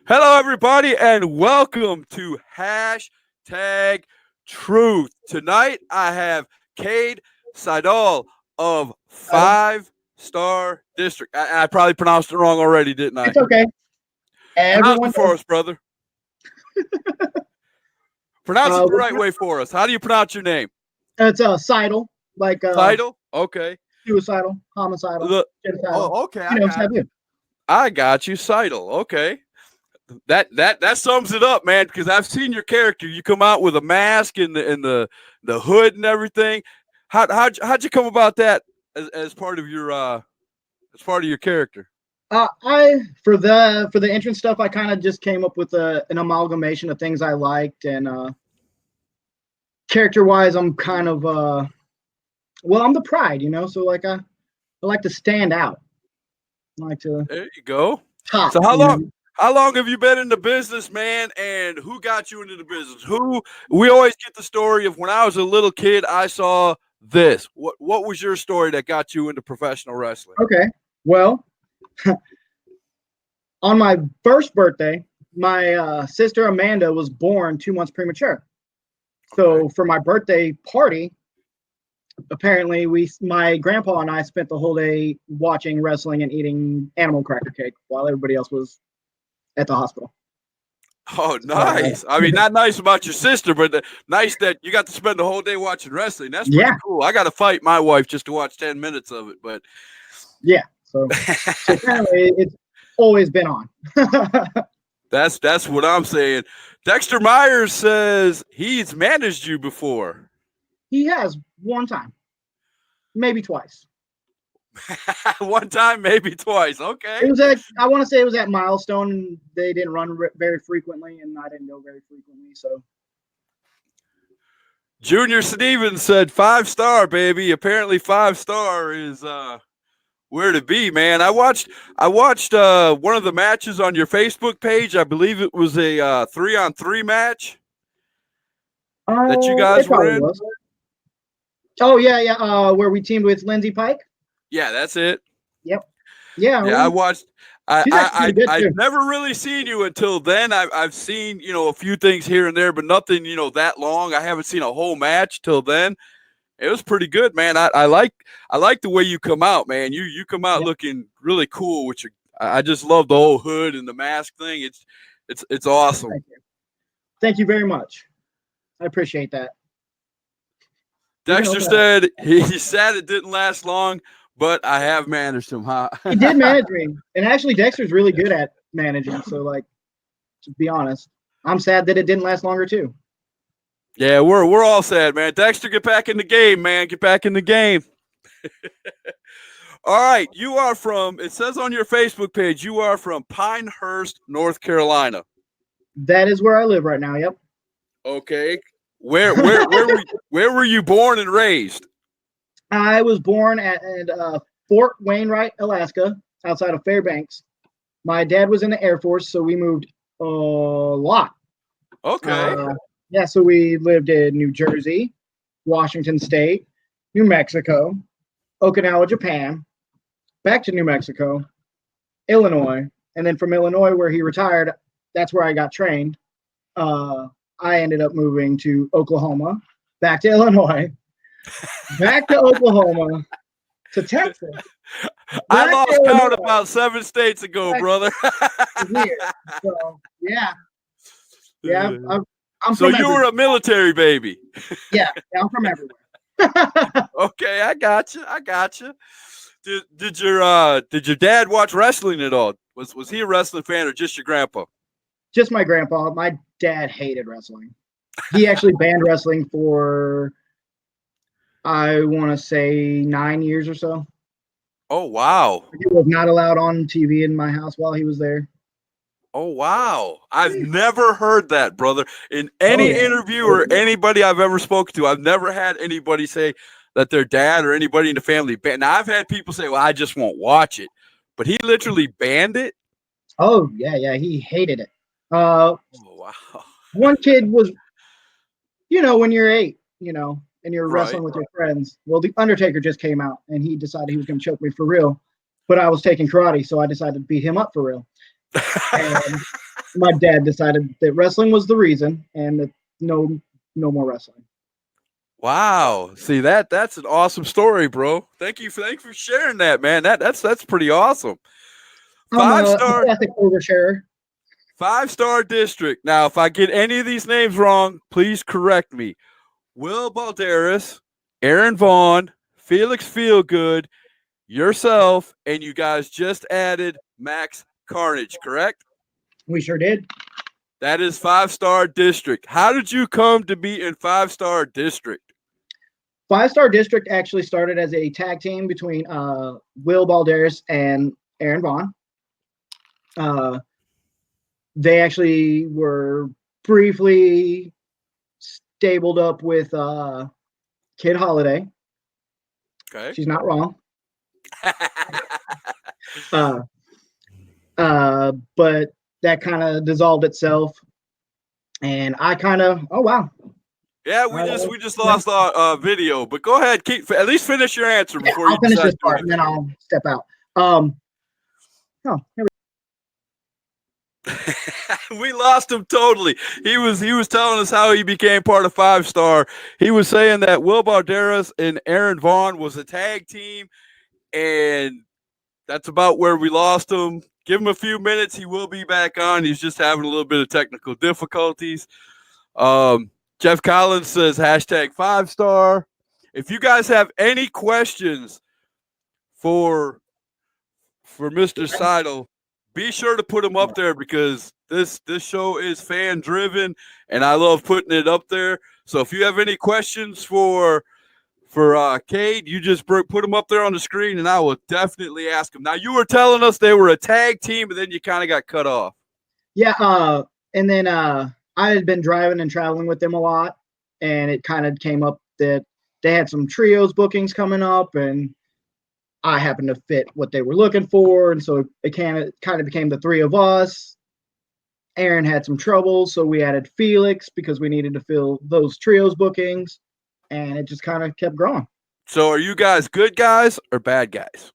Hello, everybody, and welcome to Hashtag Truth. Tonight, I have Cade Sydal of Title. Five Star District. I probably pronounced it wrong already, didn't I? It's okay. Pronounce Everyone it for does. us, brother. Pronounce it the right What's way for us. How do you pronounce your name? it's Sydal, like Sydal? Okay. suicidal, homicidal, The, genocidal. oh, okay. You know, taboo. I got you, Sydal. Okay. That sums it up, man. Because I've seen your character. You come out with a mask and the hood and everything. How'd you come about that as part of your character? I for the entrance stuff, I kind of just came up with an amalgamation of things I liked, and character wise, I'm kind of well, I'm the pride, so like I like to stand out. I like to There you go. top. So how long have you been in the business, man? And who got you into the business? We always get the story of when I was a little kid, I saw this. What was your story that got you into professional wrestling? Okay, well, on my first birthday, my sister Amanda was born 2 months premature. So for my birthday party, apparently my grandpa and I spent the whole day watching wrestling and eating animal cracker cake while everybody else was at the hospital. Oh, nice. I mean, not nice about your sister, but nice that you got to spend the whole day watching wrestling. That's pretty cool. I got to fight my wife just to watch 10 minutes of it, but yeah. So apparently it's always been on. that's what I'm saying. Dexter Myers says he's managed you before. He has one time, maybe twice. One time, maybe twice. Okay. It was I want to say it was at Milestone, and they didn't run very frequently, and I didn't go very frequently. So Junior Stevens said 5-star, baby. Apparently 5-star is where to be, man. I watched one of the matches on your Facebook page. I believe it was a 3-on-3 match that you guys were in. Was. Oh yeah. Where we teamed with Lindsay Pike. Yeah, that's it. Yep. Yeah. I watched. I've I've never really seen you until then. I've seen a few things here and there, but nothing that long. I haven't seen a whole match till then. It was pretty good, man. I like the way you come out, man. You come out looking really cool with your. I just love the whole hood and the mask thing. It's awesome. Thank you very much. I appreciate that. Dexter said he said it didn't last long, but I have managed him, huh? He did manage me, and actually Dexter's really good at managing. So, like, to be honest, I'm sad that it didn't last longer too. Yeah, we're all sad, man. Dexter, get back in the game, man. Get back in the game. All right, you are from. It says on your Facebook page you are from Pinehurst, North Carolina. That is where I live right now. Yep. Okay. Where were you born and raised? I was born at Fort Wainwright, Alaska, outside of Fairbanks. My dad was in the Air Force, so we moved a lot. Okay. Yeah, so we lived in New Jersey, Washington State, New Mexico, Okinawa, Japan, back to New Mexico, Illinois, and then from Illinois, where he retired, that's where I got trained. I ended up moving to Oklahoma, back to Illinois, back to Oklahoma, to Texas. I lost count about 7 states ago, brother. So, yeah. Yeah, I'm so you were a military baby. Yeah, I'm from everywhere. Okay, I got you. Did your dad watch wrestling at all? Was he a wrestling fan or just your grandpa? Just my grandpa. My dad hated wrestling. He actually banned wrestling for, I want to say, 9 years or so. Oh, wow. He was not allowed on TV in my house while he was there. Oh, wow. I've never heard that, brother. In any interview or anybody I've ever spoken to, I've never had anybody say that their dad or anybody in the family banned. Now, I've had people say, well, I just won't watch it. But he literally banned it? Oh, yeah. He hated it. Oh, wow. One kid was, when you're 8, and you're wrestling with your friends. Well, The Undertaker just came out, and he decided he was going to choke me for real. But I was taking karate, so I decided to beat him up for real. And my dad decided that wrestling was the reason, and that no more wrestling. Wow. See that's an awesome story, bro. Thank you for sharing that, man. That's pretty awesome. I'm Five a star classic oversharer. 5-star district. Now, if I get any of these names wrong, please correct me. Will Balderas, Aaron Vaughn, Felix Feelgood, yourself, and you guys just added Max Carnage, correct? We sure did. That is 5-star district. How did you come to be in 5-star district? 5-star district actually started as a tag team between Will Balderas and Aaron Vaughn. They actually were briefly stabled up with Kid Holiday. Okay. She's not wrong. But that kind of dissolved itself, and I kind of wow. Yeah, we just lost our video, but go ahead, at least finish your answer before I'll you finish decide this to do part and anything. then I'll step out. Here We lost him totally. He was telling us how he became part of 5-star. He was saying that Will Balderas and Aaron Vaughn was a tag team, and that's about where we lost him. Give him a few minutes. He will be back on. He's just having a little bit of technical difficulties. Jeff Collins says hashtag 5-star. If you guys have any questions for Mr. Sydal, be sure to put them up there because this show is fan driven and I love putting it up there. So if you have any questions for Cade, you just put them up there on the screen and I will definitely ask them. Now you were telling us they were a tag team, but then you kind of got cut off. Yeah, and then I had been driving and traveling with them a lot, and it kind of came up that they had some trios bookings coming up, and I happened to fit what they were looking for, and so it kind of became the three of us. Aaron had some trouble, so we added Felix because we needed to fill those trios bookings, and it just kind of kept growing. So are you guys good guys or bad guys?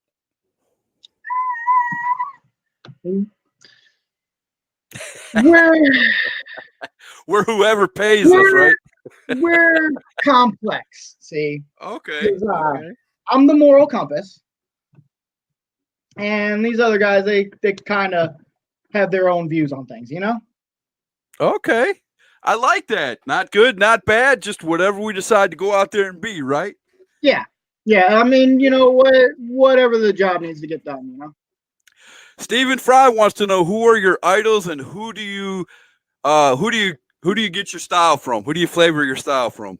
We're whoever pays us, right? We're complex. See, Okay. I'm the moral compass, and these other guys they kind of have their own views on things, you know. Okay. I like that. Not good, not bad, just whatever we decide to go out there and be, right? Yeah. I mean, you know whatever the job needs to get done, you know. Stephen Fry wants to know who are your idols and who do you get your style from? Who do you flavor your style from?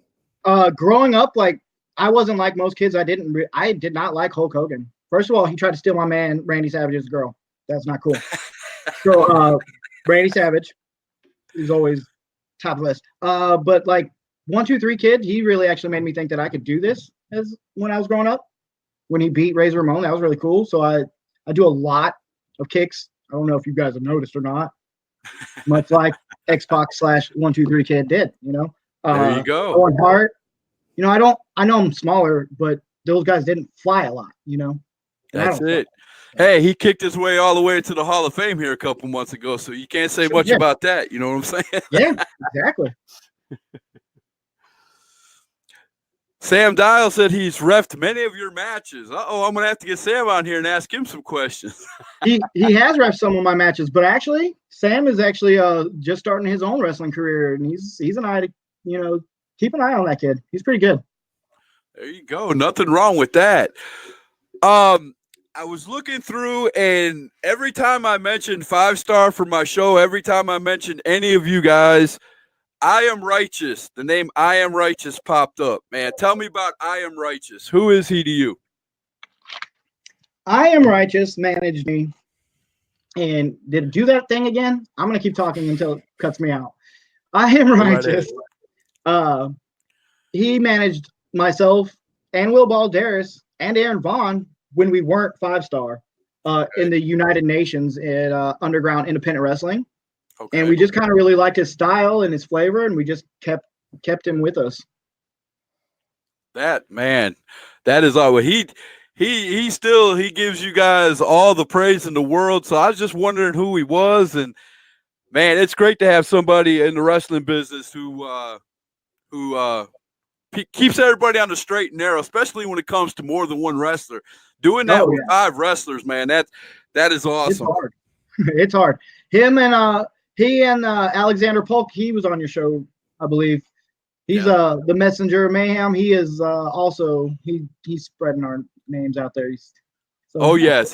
Growing up, like I wasn't like most kids. I did not like Hulk Hogan. First of all, he tried to steal my man Randy Savage's girl. That's not cool. So Randy Savage is always top of the list. But like 1, 2, 3 Kid, he really actually made me think that I could do this as when I was growing up. When he beat Razor Ramon, that was really cool. So I do a lot of kicks. I don't know if you guys have noticed or not. Much like X-Pac / 1, 2, 3 Kid did, you know. There you go. Owen Hart. You know, I know I'm smaller, but those guys didn't fly a lot, you know. That's it. Hey, he kicked his way all the way to the Hall of Fame here a couple months ago, so you can't say much about that. You know what I'm saying? Yeah, exactly. Sam Dial said he's reffed many of your matches. I'm going to have to get Sam on here and ask him some questions. he has reffed some of my matches, but actually, Sam is actually just starting his own wrestling career, and he's an eye to, you know, keep an eye on that kid. He's pretty good. There you go. Nothing wrong with that. I was looking through, and every time I mentioned 5-star for my show, every time I mentioned any of you guys, I Am Righteous, the name I Am Righteous popped up. Man, tell me about I Am Righteous. Who is he to you? I Am Righteous managed me, and did it do that thing again? I'm going to keep talking until it cuts me out. I Am Righteous. He managed myself and Will Balderas and Aaron Vaughn when we weren't 5-star in the United Nations at Underground Independent Wrestling. Okay. And we just kind of really liked his style and his flavor, and we just kept him with us. That man, that is all. He he gives you guys all the praise in the world. So I was just wondering who he was, and man, it's great to have somebody in the wrestling business who keeps everybody on the straight and narrow, especially when it comes to more than one wrestler. Doing that Oh with yeah, 5 wrestlers, man, that is it's awesome. hard. It's hard. Him and he and Alexander Polk. He was on your show, I believe. He's Yeah. the messenger of mayhem. He is also he's spreading our names out there. So Oh yeah, yes,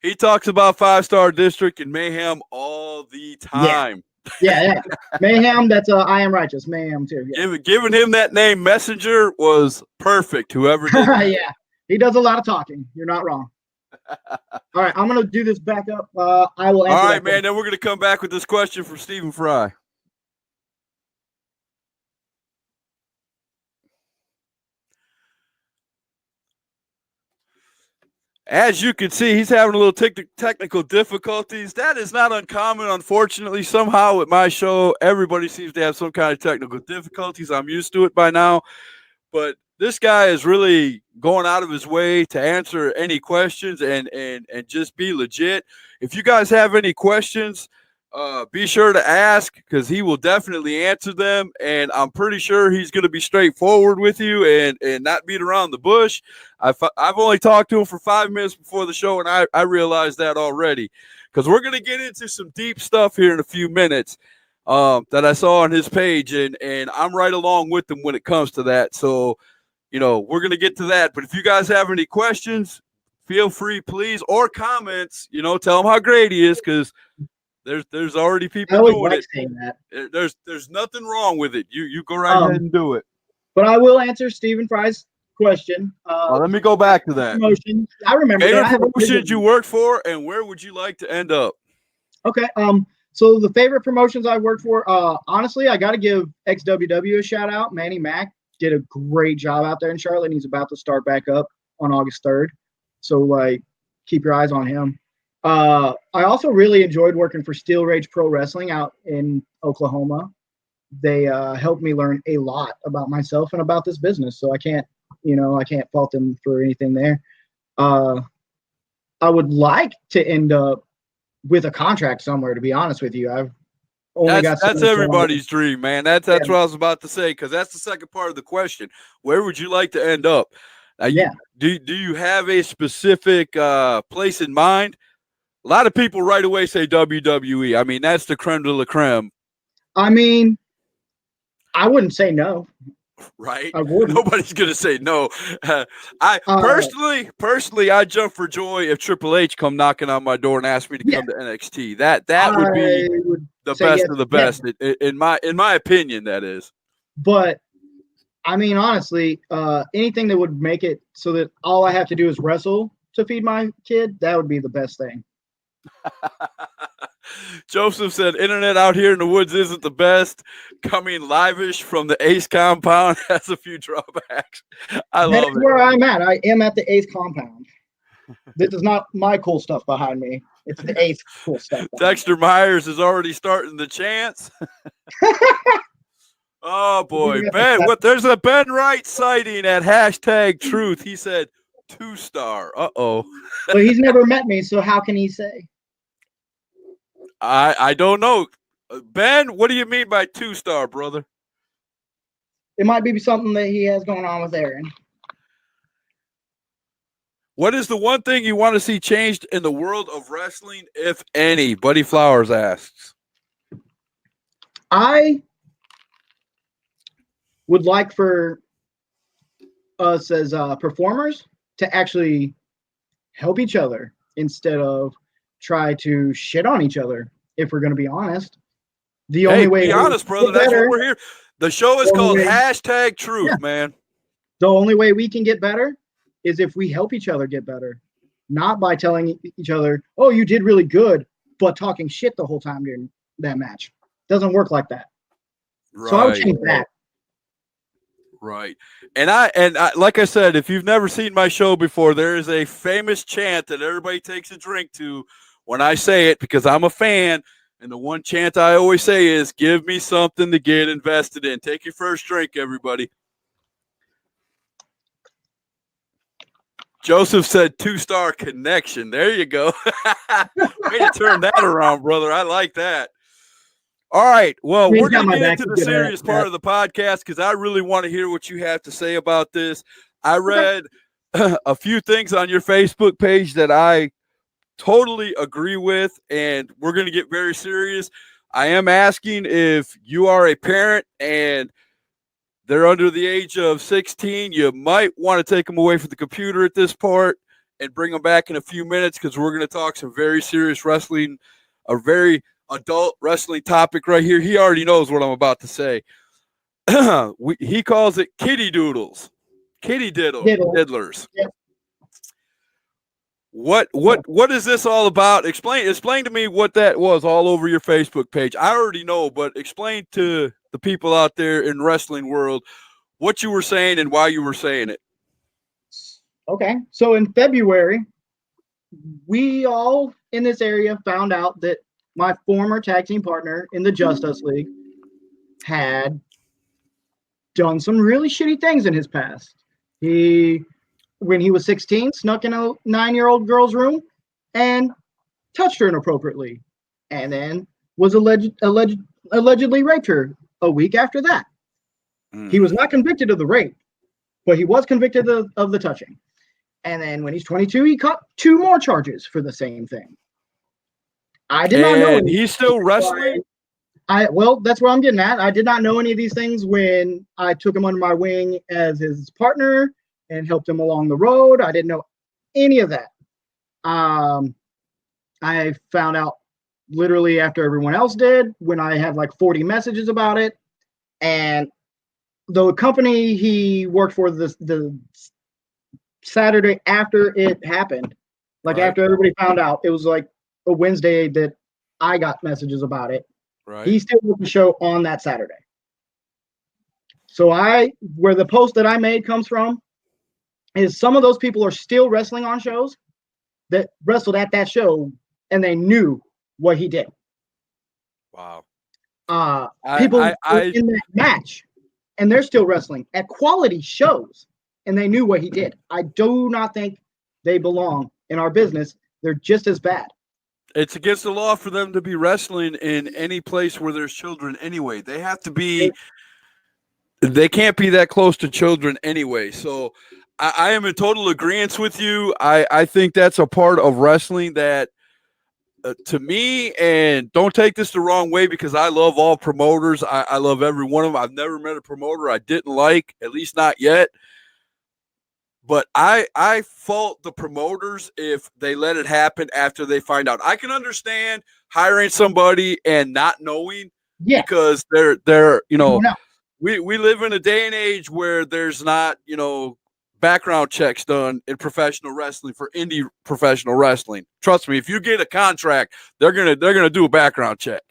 he talks about 5-star district and mayhem all the yeah, time. yeah. Mayhem. That's I am righteous. Mayhem too. Giving him that name, Messenger, was perfect. Whoever did Yeah, that. yeah. He does a lot of talking. You're not wrong. All right, I'm gonna do this back up. I will answer. All that right, man. Then we're gonna come back with this question from Stephen Fry. As you can see, he's having a little technical difficulties. That is not uncommon, unfortunately. Somehow at my show, everybody seems to have some kind of technical difficulties. I'm used to it by now. But this guy is really going out of his way to answer any questions and just be legit. If you guys have any questions, be sure to ask because he will definitely answer them. And I'm pretty sure he's going to be straightforward with you and not beat around the bush. I've only talked to him for 5 minutes before the show, and I realized that already because we're going to get into some deep stuff here in a few minutes that I saw on his page, and I'm right along with him when it comes to that. So, we're going to get to that. But if you guys have any questions, feel free, please, or comments, tell him how great he is because there's already I people always doing like it. saying that. There's nothing wrong with it. You go right ahead and do it. But I will answer Stephen Fry's question. Well, let me go back to that. Promotion. I remember that. Favorite I have promotions you worked for, and where would you like to end up? Okay. So the favorite promotions I worked for, honestly, I got to give XWW a shout out. Manny Mac did a great job out there in Charlotte, and he's about to start back up on August 3rd. So keep your eyes on him. I also really enjoyed working for Steel Rage Pro Wrestling out in Oklahoma. They helped me learn a lot about myself and about this business. So I can't fault them for anything there. I would like to end up with a contract somewhere, to be honest with you. I've only got that's everybody's dream, man. That's what I was about to say because that's the second part of the question. Where would you like to end up? Do you have a specific place in mind? A lot of people right away say WWE. I mean, that's the creme de la creme. I mean, I wouldn't say no. Right? I wouldn't. Nobody's gonna say no. I personally, I'd jump for joy if Triple H come knocking on my door and ask me to come to NXT. That would be the best of the best, in my opinion. That is. But I mean, honestly, anything that would make it so that all I have to do is wrestle to feed my kid, that would be the best thing. Joseph said, "Internet out here in the woods isn't the best. Coming live-ish from the Ace compound has a few drawbacks." I love it. That's where I'm at. I am at the Ace compound. This is not my cool stuff behind me. It's the Ace cool stuff. Dexter Myers is already starting the chants. Oh boy, Ben! There's a Ben Wright sighting at #Truth. He said 2-star. But he's never met me, so how can he say? I don't know. Ben, what do you mean by 2-star, brother? It might be something that he has going on with Aaron. What is the one thing you want to see changed in the world of wrestling, if any? Buddy Flowers asks. I would like for us as performers to actually help each other instead of try to shit on each other. If we're going to be honest, the only way be honest, brother. That's what we're here. The show is called #Truth, man. The only way we can get better is if we help each other get better, not by telling each other, "Oh, you did really good," but talking shit the whole time during that match. Doesn't work like that. Right. So I would change that. Right. And I like I said, if you've never seen my show before, there is a famous chant that everybody takes a drink to when I say it because I'm a fan. And the one chant I always say is, "Give me something to get invested in." Take your first drink, everybody. Joseph said 2-star connection. There you go. Way to turn that around, brother. I like that. All right. Well, He's we're got going to my get back. into He's the good at serious part that. of the podcast because I really want to hear what you have to say about this. I Okay. read a few things on your Facebook page that I totally agree with, and we're going to get very serious. I am asking if you are a parent and they're under the age of 16, you might want to take them away from the computer at this part and bring them back in a few minutes because we're going to talk some very serious wrestling, a very adult wrestling topic right here. He already knows what I'm about to say. He calls it kitty doodles, Diddle. diddlers. Yep. What is this all about? Explain to me what that was all over your Facebook page. I already know, but explain to the people out there in wrestling world what you were saying and why you were saying it. Okay. So in February, we all in this area found out that my former tag team partner in the Justice League had done some really shitty things in his past. He, when he was 16, snuck in a 9-year-old girl's room and touched her inappropriately, and then was allegedly raped her a week after that. He was not convicted of the rape, but he was convicted of the touching. And then when he's 22, he caught 2 more charges for the same thing. I did not know And anything. he's still wrestling? Well, that's where I'm getting at. I did not know any of these things when I took him under my wing as his partner and helped him along the road. I didn't know any of that. I found out literally after everyone else did, when I had like 40 messages about it. And the company he worked for the Saturday after it happened, like Right. after everybody found out, it was like a Wednesday that I got messages about it. Right. He still booked the show on that Saturday. So where the post that I made comes from is some of those people are still wrestling on shows that wrestled at that show and they knew what he did. Wow. People I in that match and they're still wrestling at quality shows and they knew what he did. I do not think they belong in our business. They're just as bad. It's against the law for them to be wrestling in any place where there's children anyway. They have to be, they can't be that close to children anyway. So I am in total agreement with you. I think that's a part of wrestling that to me, and don't take this the wrong way because I love all promoters. I love every one of them. I've never met a promoter I didn't like, at least not yet. But I fault the promoters if they let it happen after they find out. I can understand hiring somebody and not knowing because they're we live in a day and age where there's not background checks done in professional wrestling for indie professional wrestling. Trust me, if you get a contract, they're gonna do a background check.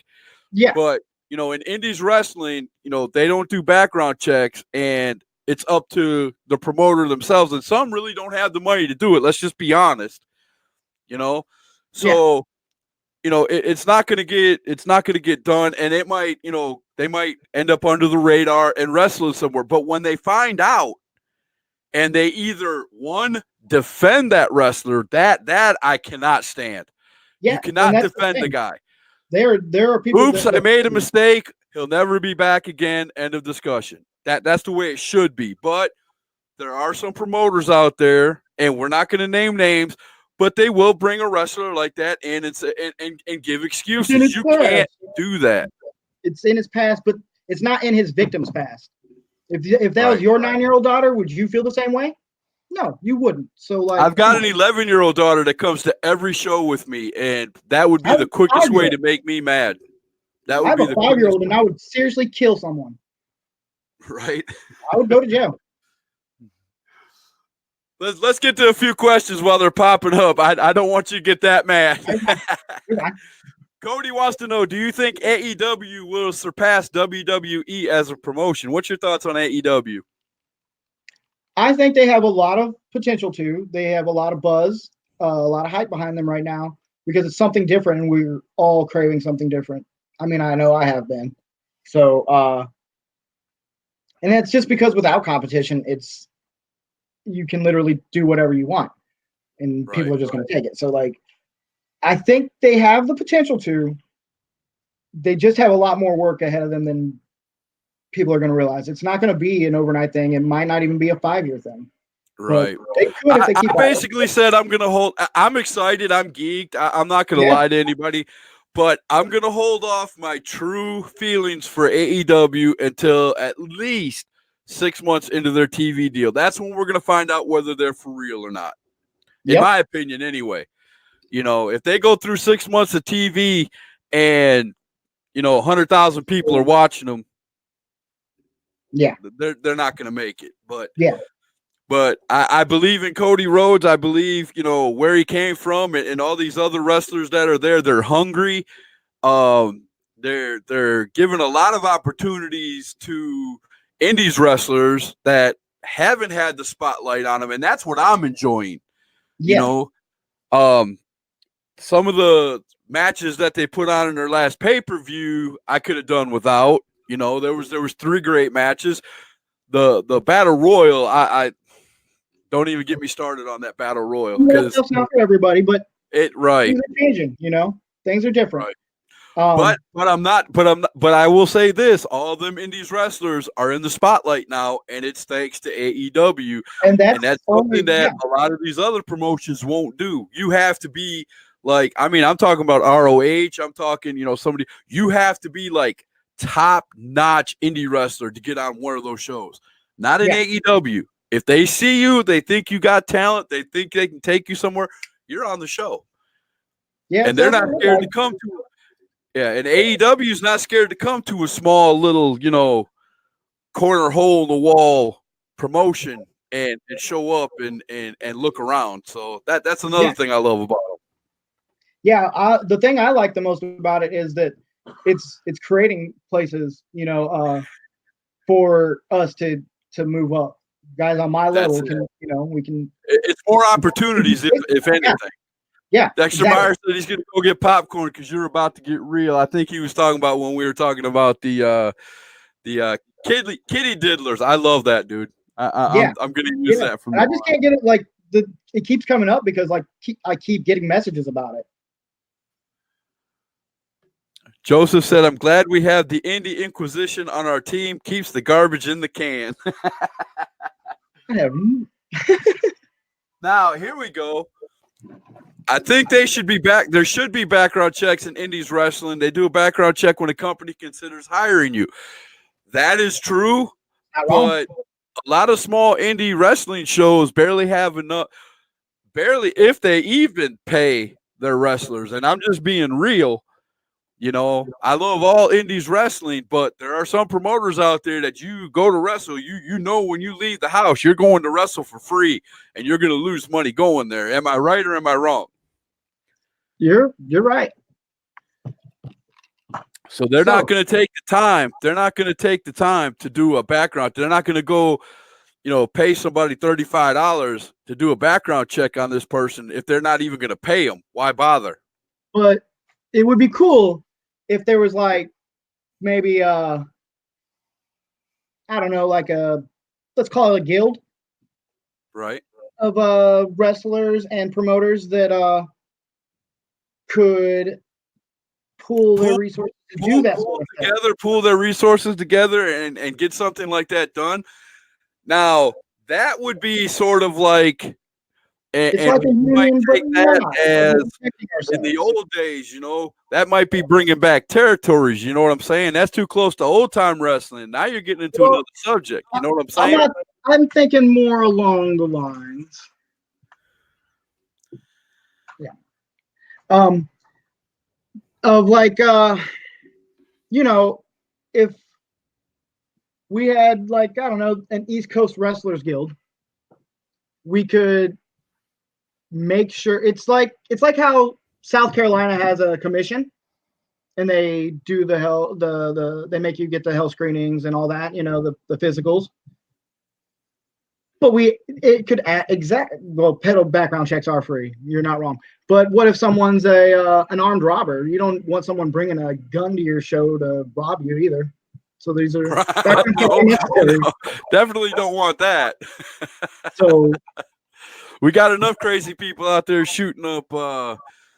Yeah. But in indies wrestling, they don't do background checks, and it's up to the promoter themselves. And some really don't have the money to do it. Let's just be honest. So it's not gonna get done, and it might they might end up under the radar and wrestling somewhere. But when they find out, and they either defend that wrestler, that I cannot stand. Yeah, you cannot defend the guy. There are people. Oops, I made a mistake. He'll never be back again. End of discussion. That's the way it should be. But there are some promoters out there, and we're not going to name names, but they will bring a wrestler like that in and give excuses. You can't do that. It's in his past, but it's not in his victim's past. If that was your 9-year-old daughter, would you feel the same way? No, you wouldn't. So I've got an 11-year-old daughter that comes to every show with me, and that would be the quickest way to make me mad. That would be the 5-year-old, and I would seriously kill someone. Right. I would go to jail. Let's get to a few questions while they're popping up. I don't want you to get that mad. Cody wants to know, do you think AEW will surpass WWE as a promotion? What's your thoughts on AEW? I think they have a lot of potential to. They have a lot of buzz, a lot of hype behind them right now because it's something different, and we're all craving something different. I mean, I know I have been. So, and that's just because without competition, you can literally do whatever you want. and Right. people are just going to take it. So, like, I think they have the potential to. They just have a lot more work ahead of them than people are going to realize. It's not going to be an overnight thing. It might not even be a 5-year thing. Right. But they could if they keep. I basically said I'm gonna hold. I'm excited. I'm geeked. I'm not gonna lie to anybody, but I'm gonna hold off my true feelings for AEW until at least 6 months into their TV deal. That's when we're gonna find out whether they're for real or not. In my opinion, anyway. You know, if they go through 6 months of TV and 100,000 people are watching them, they're not gonna make it. But I believe in Cody Rhodes. I believe, where he came from and all these other wrestlers that are there. They're hungry. They're giving a lot of opportunities to indies wrestlers that haven't had the spotlight on them, and that's what I'm enjoying. Some of the matches that they put on in their last pay-per-view, I could have done without. There was 3 great matches. The Battle Royal, I don't even get me started on that Battle Royal because that's not for everybody, but things are changing. Things are different. Right. But I will say this: all of them indies wrestlers are in the spotlight now, and it's thanks to AEW, and that's something that a lot of these other promotions won't do. You have to be like, I'm talking about ROH. I'm talking, somebody. You have to be like top-notch indie wrestler to get on one of those shows. Not in AEW. If they see you, they think you got talent, they think they can take you somewhere, you're on the show. Yeah, and they're not scared to come to it. Yeah, and AEW is not scared to come to a small little, corner hole in the wall promotion and show up and look around. So that's another thing I love about them. Yeah, the thing I like the most about it is that it's creating places, for us to move up. Guys on my level can, we can. It's more opportunities, if anything. Yeah. Dexter Myers said he's going to go get popcorn because you're about to get real. I think he was talking about when we were talking about the kitty diddlers. I love that, dude. I'm going to use that from. I just can't get it. Like it keeps coming up because I keep getting messages about it. Joseph said, "I'm glad we have the Indie Inquisition on our team. Keeps the garbage in the can." Now here we go. I think they should be back. There should be background checks in indies wrestling. They do a background check when a company considers hiring you. That is true, but a lot of small indie wrestling shows barely have enough, if they even pay their wrestlers. And I'm just being real. I love all indies wrestling, but there are some promoters out there that you go to wrestle. You know when you leave the house, you're going to wrestle for free, and you're going to lose money going there. Am I right or am I wrong? You're right. So they're not going to take the time. They're not going to take the time to do a background. They're not going to go, pay somebody $35 to do a background check on this person if they're not even going to pay them. Why bother? But it would be cool if there was like maybe I don't know, like let's call it a guild, right, of wrestlers and promoters that could pool their resources to do that sort of together, pool their resources together and get something like that done. Now that would be sort of like. It's like a union, but as in the old days, that might be bringing back territories. You know what I'm saying? That's too close to old time wrestling. Now you're getting into another subject. You know what I'm saying? I'm thinking more along the lines. Yeah. Of like, if we had like, I don't know, an East Coast Wrestlers Guild, we could make sure it's like how South Carolina has a commission and they do they make you get the health screenings and all that, the physicals. But it could pedal background checks are free. You're not wrong. But what if someone's an armed robber? You don't want someone bringing a gun to your show to rob you either. So these are no, definitely don't want that. So We got enough crazy people out there shooting up,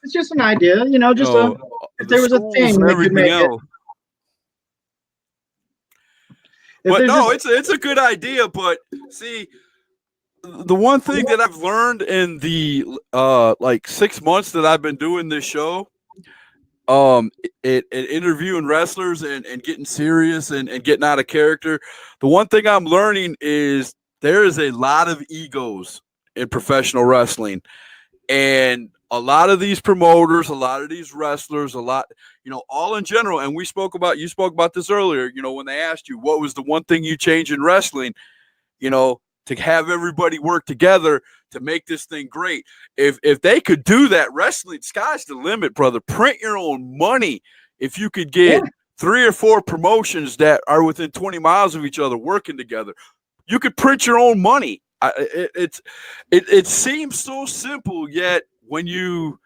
It's just an idea, you just know, if the there was a schools thing and that could everything make it. else. If But there's no, just it's a good idea. But see, the one thing that I've learned in the like 6 months that I've been doing this show, interviewing wrestlers and getting serious and getting out of character, the one thing I'm learning is there is a lot of egos in professional wrestling. And a lot of these promoters, a lot of these wrestlers, a lot, all in general. And you spoke about this earlier, when they asked you what was the one thing you changed in wrestling, to have everybody work together to make this thing great. If they could do that, wrestling, sky's the limit, brother. Print your own money. If you could get 3 or 4 promotions that are within 20 miles of each other working together, you could print your own money. It seems so simple, yet when you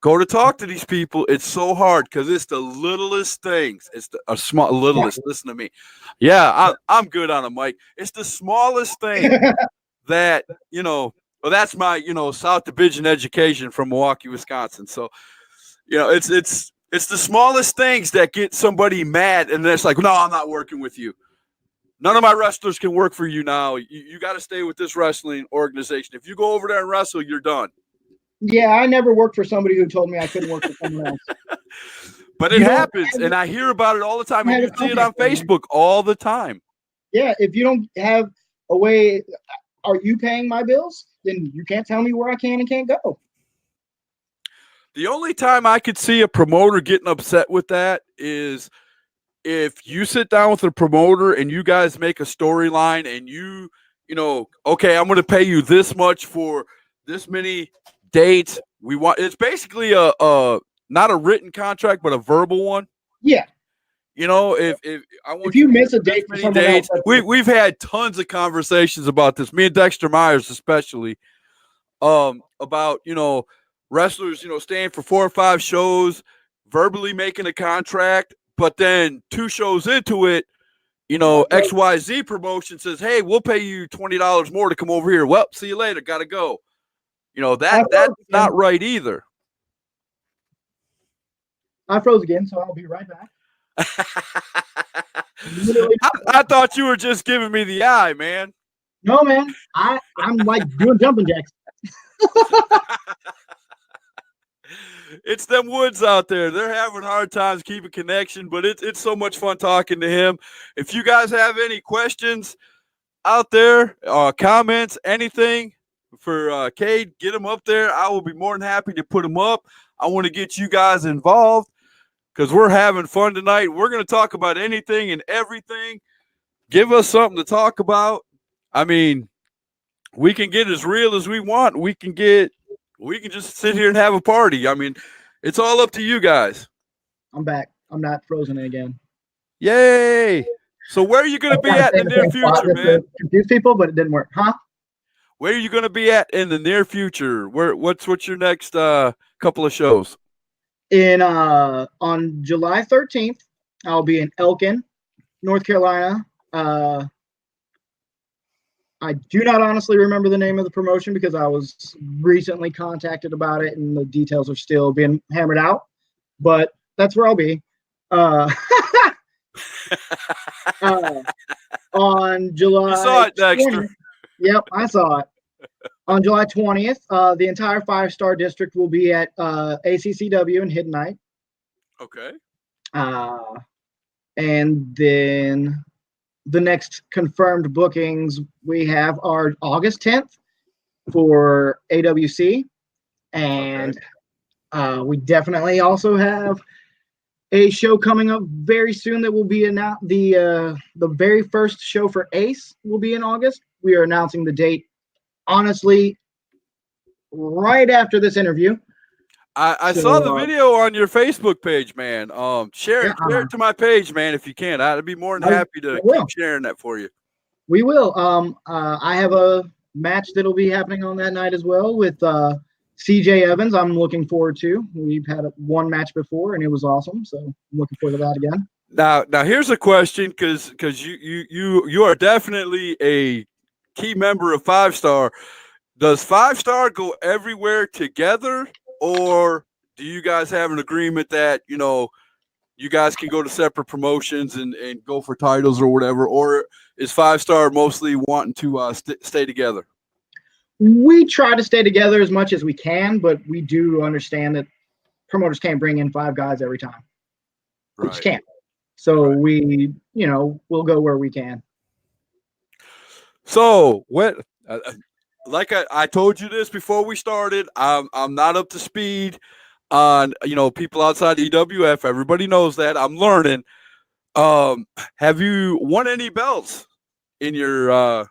go to talk to these people, it's so hard because it's the littlest things. It's a small littlest. Listen to me. Yeah, I'm good on a mic. It's the smallest thing that Well, that's my South Division education from Milwaukee, Wisconsin. So it's the smallest things that get somebody mad, and then it's like, no, I'm not working with you. None of my wrestlers can work for you now. You got to stay with this wrestling organization. If you go over there and wrestle, you're done. Yeah, I never worked for somebody who told me I couldn't work for someone else. But it happens, and I hear about it all the time, and you see it on Facebook all the time. Yeah, if you don't have a way, are you paying my bills? Then you can't tell me where I can and can't go. The only time I could see a promoter getting upset with that is if you sit down with a promoter and you guys make a storyline and okay, I'm going to pay you this much for this many dates. It's basically a not a written contract, but a verbal one. Yeah. If you miss a date for someone else, we've had tons of conversations about this. Me and Dexter Myers, especially, about wrestlers, staying for 4 or 5 shows, verbally making a contract. But then 2 shows into it, XYZ promotion says, hey, we'll pay you $20 more to come over here. Well, see you later. Got to go. That's not right either. I froze again, so I'll be right back. I thought you were just giving me the eye, man. No, man. I'm like doing jumping jacks. It's them Woods out there. They're having hard times keeping connection, but it's so much fun talking to him. If you guys have any questions out there, comments, anything for Cade, get them up there. I will be more than happy to put them up. I want to get you guys involved because we're having fun tonight. We're going to talk about anything and everything. Give us something to talk about. I mean, we can get as real as we want. We can just sit here and have a party. I mean, it's all up to you guys. I'm back. I'm not frozen again. Yay! So where are you going to be at in the near future, man? Confuse people, but it didn't work, huh? Where are you going to be at in the near future? What's your next couple of shows? On July 13th, I'll be in Elkin, North Carolina. I do not honestly remember the name of the promotion because I was recently contacted about it and the details are still being hammered out. But that's where I'll be. On July, you saw it, Dexter. 20th, yep, I saw it. On July 20th, the entire 5-star district will be at ACCW in Hidden Night. Okay. And then the next confirmed bookings we have are August 10th for AWC. And we definitely also have a show coming up very soon that will be announced. The very first show for Ace will be in August. We are announcing the date, honestly, right after this interview. I saw the video on your Facebook page, man. Share it to my page, man, if you can. I'd be more than happy to keep sharing that for you. We will. I have a match that'll be happening on that night as well with CJ Evans. I'm looking forward to. We've had one match before and it was awesome, so I'm looking forward to that again. Now here's a question, because you are definitely a key member of 5-star. Does Five Star go everywhere together, or do you guys have an agreement that you guys can go to separate promotions and go for titles or whatever, or is Five Star mostly wanting to stay together? We try to stay together as much as we can, but we do understand that promoters can't bring in 5 guys every time. They just Right. can't. So Right. we'll go where we can. So what? Like I told you this before we started. I'm not up to speed on people outside EWF. Everybody knows that. I'm learning. Have you won any belts in your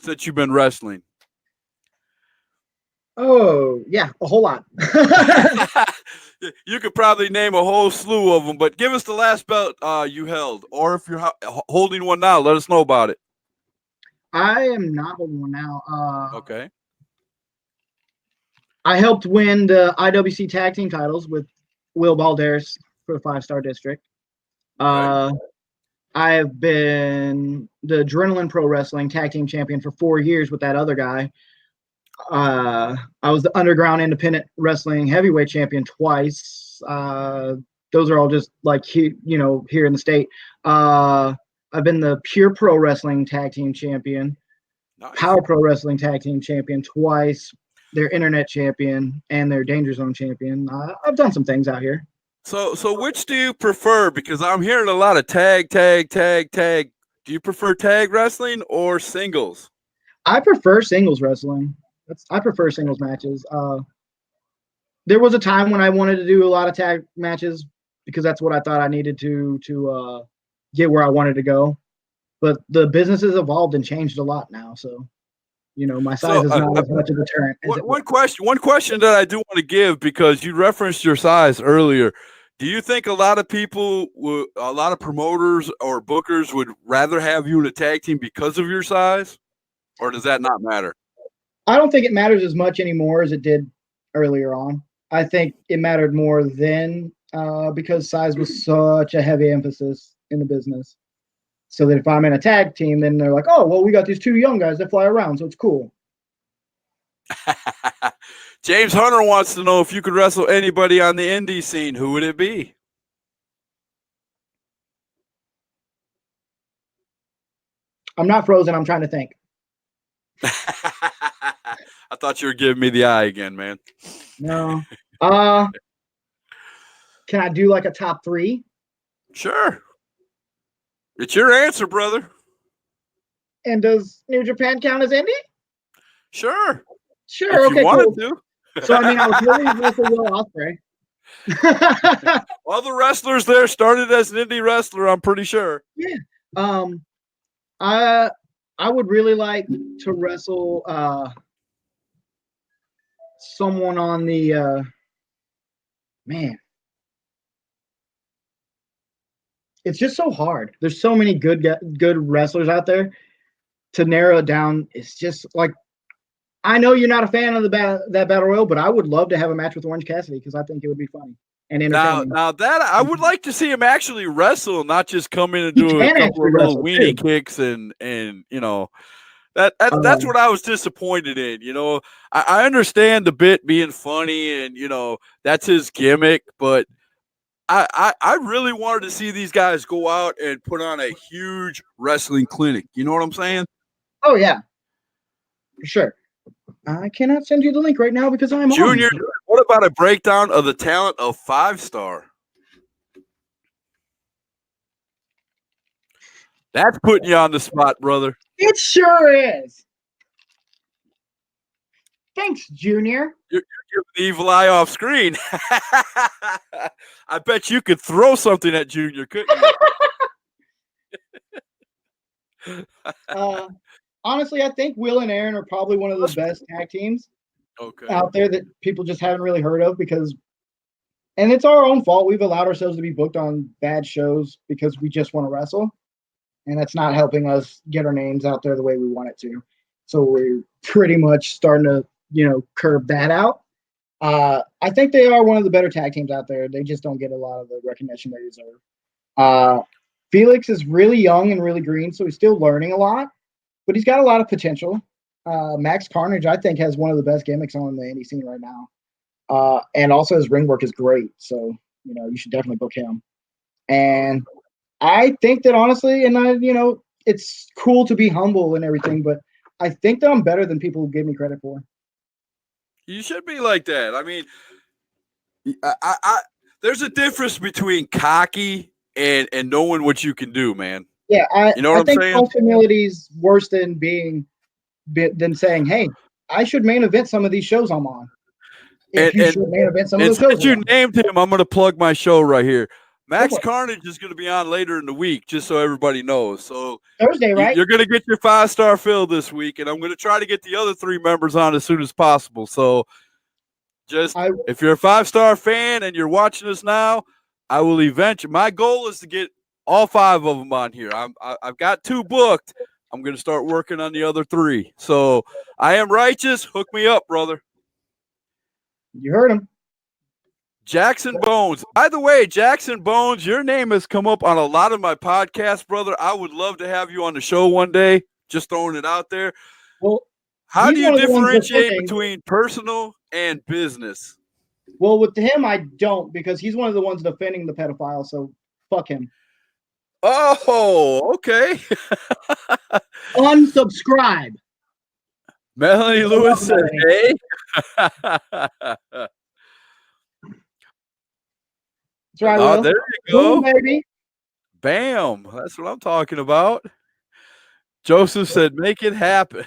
since you've been wrestling? Oh, yeah, a whole lot. You could probably name a whole slew of them, but give us the last belt you held, or if you're holding one now, let us know about it. I am not holding one now. Okay. I helped win the IWC tag team titles with Will Balderas for the 5 Star District. Okay. I have been the Adrenaline Pro Wrestling tag team champion for 4 years with that other guy. I was the Underground Independent Wrestling heavyweight champion twice. Those are all just like here in the state. I've been the Pure Pro Wrestling tag team champion, Nice. Power Pro Wrestling tag team champion twice, their internet champion, and their Danger Zone champion. I've done some things out here. So which do you prefer? Because I'm hearing a lot of tag, tag, tag, tag. Do you prefer tag wrestling or singles? I prefer singles wrestling. I prefer singles matches. There was a time when I wanted to do a lot of tag matches because that's what I thought I needed to get where I wanted to go. But the business has evolved and changed a lot now. So, my size So is not as much of a deterrent as it was. one question that I do want to give, because you referenced your size earlier. Do you think a lot of people, a lot of promoters or bookers would rather have you in a tag team because of your size, or does that not matter? I don't think it matters as much anymore as it did earlier on. I think it mattered more then because size was such a heavy emphasis in the business. So that if I'm in a tag team, then they're like, oh, well, we got these 2 young guys that fly around, so it's cool. James Hunter wants to know if you could wrestle anybody on the indie scene. Who would it be? I'm not frozen. I'm trying to think. I thought you were giving me the eye again, man. No. Can I do like a top 3? Sure. It's your answer, brother. And does New Japan count as indie? Sure. Sure. If you Okay, wanted cool. to. So, I was really wrestle Will Ospreay. All the wrestlers there started as an indie wrestler, I'm pretty sure. Yeah. I would really like to wrestle someone on the man. It's just so hard. There's so many good wrestlers out there. To narrow it down, it's just like, I know you're not a fan of that battle royal, but I would love to have a match with Orange Cassidy because I think it would be funny and entertaining. Now that I would like to see him actually wrestle, not just come in and He do a can couple actually of little wrestle weenie too. kicks and that's what I was disappointed in. I understand the bit being funny and that's his gimmick, but I really wanted to see these guys go out and put on a huge wrestling clinic. You know what I'm saying? Oh yeah, for sure. I cannot send you the link right now because I'm Junior, on. what about a breakdown of the talent of 5 Star? That's putting you on the spot, brother. It sure is. Thanks, Junior. You're giving the evil eye off screen. I bet you could throw something at Junior, couldn't you? Honestly, I think Will and Aaron are probably one of the best tag teams out there that people just haven't really heard of and it's our own fault. We've allowed ourselves to be booked on bad shows because we just want to wrestle, and that's not helping us get our names out there the way we want it to. So we're pretty much starting to, curb that out. I think they are one of the better tag teams out there. They just don't get a lot of the recognition they deserve. Felix is really young and really green, so he's still learning a lot, but he's got a lot of potential. Max Carnage, I think, has one of the best gimmicks on the indie scene right now. And also his ring work is great. So, you should definitely book him. And I think that honestly, and it's cool to be humble and everything, but I think that I'm better than people give me credit for. You should be like that. I mean, there's a difference between cocky and knowing what you can do, man. Yeah, You know what I I'm think saying? false humility is worse than than saying, "Hey, I should main event some of these shows I'm on." If you should main event some of those shows, since you named him, I'm going to plug my show right here. Max Go for it. Carnage is going to be on later in the week, just so everybody knows. So Thursday, right? you're going to get your 5-star fill this week, and I'm going to try to get the other 3 members on as soon as possible. So if you're a 5-star fan and you're watching us now, I will eventually. My goal is to get all 5 of them on here. I've got 2 booked. I'm going to start working on the other 3. So I am righteous. Hook me up, brother. You heard him. Jackson Bones. By the way, Jackson Bones, your name has come up on a lot of my podcasts, brother. I would love to have you on the show one day. Just throwing it out there. Well, how do you differentiate between personal and business? Well, with him, I don't, because he's one of the ones defending the pedophile. So fuck him. Oh, okay. Unsubscribe. Melanie Lewis said, "Hey." That's right, Will. There you go. Boom, baby. Bam. That's what I'm talking about. Joseph said, "Make it happen."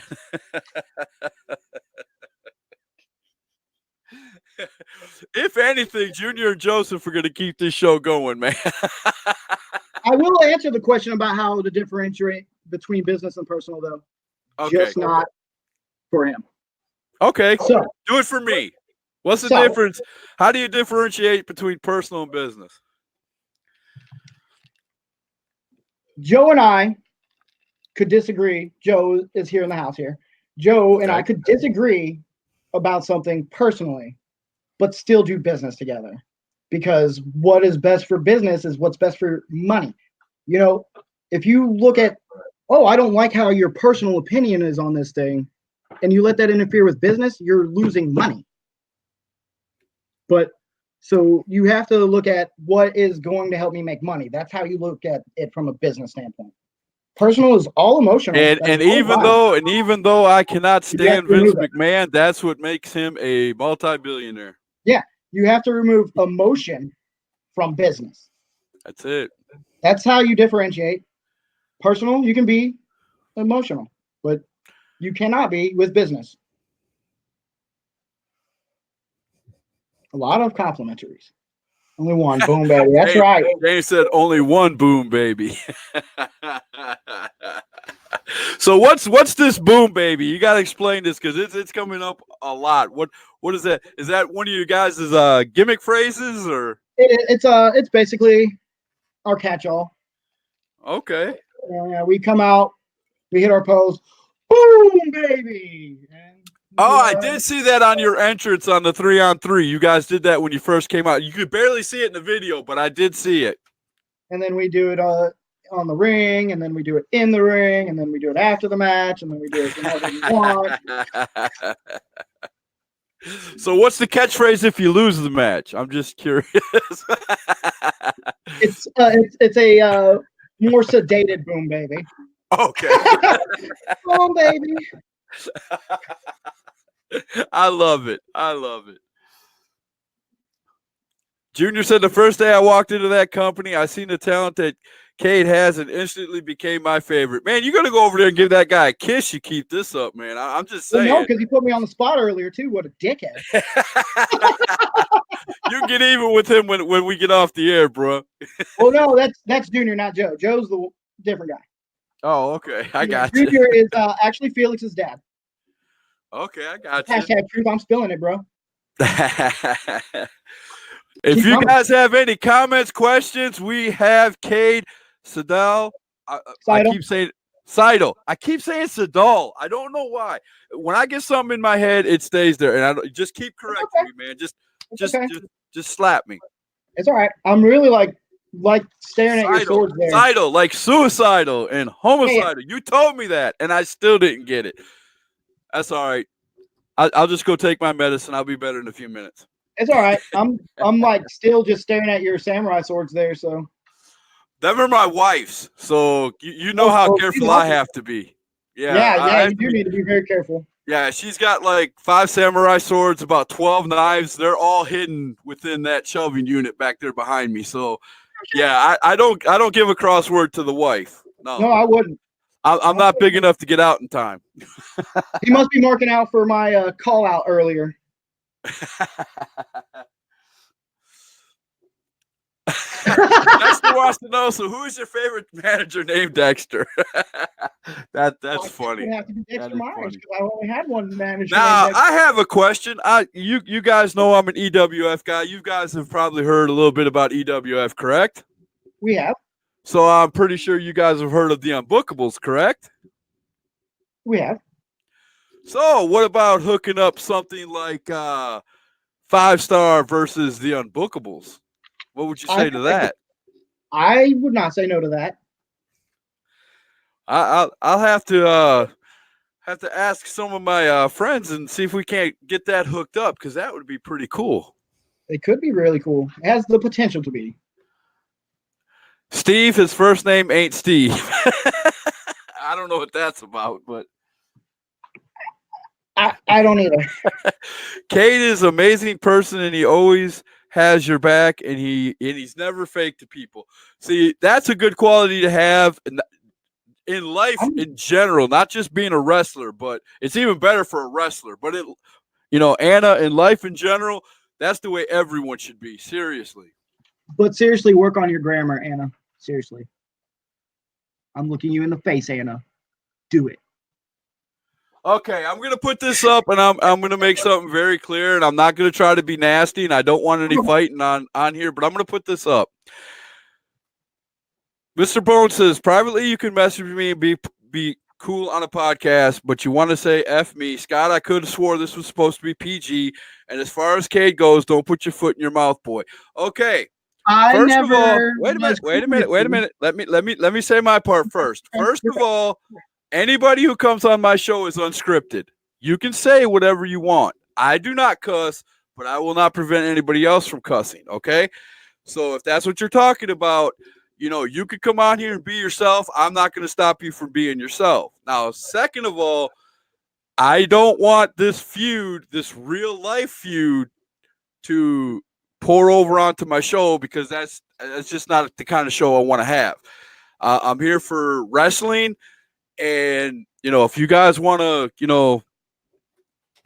If anything, Junior and Joseph are going to keep this show going, man. I will answer the question about how to differentiate between business and personal, though. Okay. Just not for him. Okay. So, do it for me. What's the difference? How do you differentiate between personal and business? Joe and I could disagree. Joe is here in the house here. Joe and I could disagree about something personally, but still do business together, because what is best for business is what's best for money. If you look at, I don't like how your personal opinion is on this thing, and you let that interfere with business, you're losing money. But so you have to look at what is going to help me make money. That's how you look at it from a business standpoint. Personal is all emotional. And even though I cannot stand Vince McMahon, that's what makes him a multi-billionaire. Yeah, you have to remove emotion from business. That's it. That's how you differentiate. Personal, you can be emotional, but you cannot be with business. A lot of complimentaries. Only one boom baby. That's right. James said only one boom baby. So what's this boom baby? You got to explain this, because it's coming up a lot. What is that? Is that one of you guys' gimmick phrases, or? It's basically our catch-all. Okay. We come out, we hit our pose, boom baby. I did see that on your entrance on the 3-on-3. You guys did that when you first came out. You could barely see it in the video, but I did see it. And then we do it on the ring, and then we do it in the ring, and then we do it after the match, and then we do it whenever we want. So what's the catchphrase if you lose the match? I'm just curious. It's a more sedated boom baby. Okay. Boom baby. I love it. Junior said the first day I walked into that company, I seen the talent that Cade has and instantly became my favorite. Man, you got to go over there and give that guy a kiss. You keep this up, man. I'm just saying. No, because he put me on the spot earlier, too. What a dickhead. You get even with him when we get off the air, bro. Well, no, that's Junior, not Joe. Joe's the different guy. Oh, okay. I got you. Junior is actually Felix's dad. Okay, I got you. Hashtag truth. I'm spilling it, bro. If you guys have any comments, questions, we have Cade, Sydal. I keep saying Sydal. I keep saying Sydal. I don't know why. When I get something in my head, it stays there, and I don't, just keep correcting me, man. Just slap me. It's all right. I'm really like staring at your swords there. Sydal, like suicidal and homicidal. You told me that, and I still didn't get it. That's all right. I'll just go take my medicine. I'll be better in a few minutes. It's all right. I'm like still just staring at your samurai swords there. So Them are my wife's, so you know how she's careful I awesome. have to be. Yeah, Yeah. You do need to be very careful. yeah, she's got like 5 samurai swords, about 12 knives. They're all hidden within that shelving unit back there behind me. So, yeah, I don't give a crossword to the wife. No, No, I wouldn't. I'm not big enough to get out in time. He must be marking out for my call out earlier. Dexter wants to know. So, who is your favorite manager named Dexter? That's funny. It have to be Dexter Myers because I only had one manager. Now I have a question. You guys know I'm an EWF guy. You guys have probably heard a little bit about EWF, correct? We have. So I'm pretty sure you guys have heard of the Unbookables, correct? We have. So what about hooking up something like 5-star versus the Unbookables? What would you say to that? I would not say no to that. I'll have to ask some of my friends and see if we can't get that hooked up, because that would be pretty cool. It could be really cool. It has the potential to be. Steve, his first name ain't Steve. I don't know what that's about, but I don't either. Cade is an amazing person, and he always has your back, and he's never fake to people. See, that's a good quality to have in life in general, not just being a wrestler, but it's even better for a wrestler. But Anna, in life in general, that's the way everyone should be. Seriously. But seriously, work on your grammar, Anna. Seriously. I'm looking you in the face, Anna. Do it. Okay, I'm gonna put this up, and I'm gonna make something very clear, and I'm not gonna try to be nasty, and I don't want any fighting on here, but I'm gonna put this up. Mr. Bones says privately you can message me and be cool on a podcast, but you want to say F me. Scott, I could have swore this was supposed to be PG. And as far as Cade goes, don't put your foot in your mouth, boy. Okay. First of all, wait a minute. Let me say my part first. First of all, anybody who comes on my show is unscripted. You can say whatever you want. I do not cuss, but I will not prevent anybody else from cussing. Okay. So if that's what you're talking about, you could come on here and be yourself. I'm not going to stop you from being yourself. Now, second of all, I don't want this feud, this real life feud, to pour over onto my show, because that's just not the kind of show I want to have. I'm here for wrestling, and if you guys want to,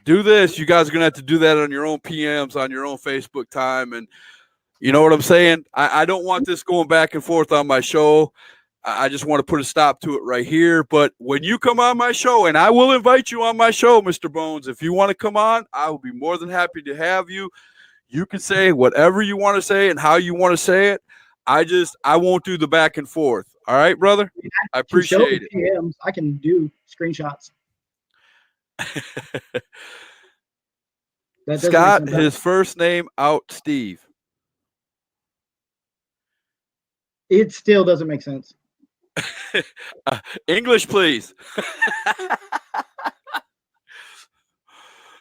do this, you guys are going to have to do that on your own PMs, on your own Facebook time, and you know what I'm saying? I don't want this going back and forth on my show. I just want to put a stop to it right here. But when you come on my show, and I will invite you on my show, Mr. Bones, if you want to come on, I will be more than happy to have you. You can say whatever you want to say and how you want to say it. I won't do the back and forth. All right, brother? I appreciate it. PMs, I can do screenshots. Scott, his first name out, Steve. It still doesn't make sense. English, please.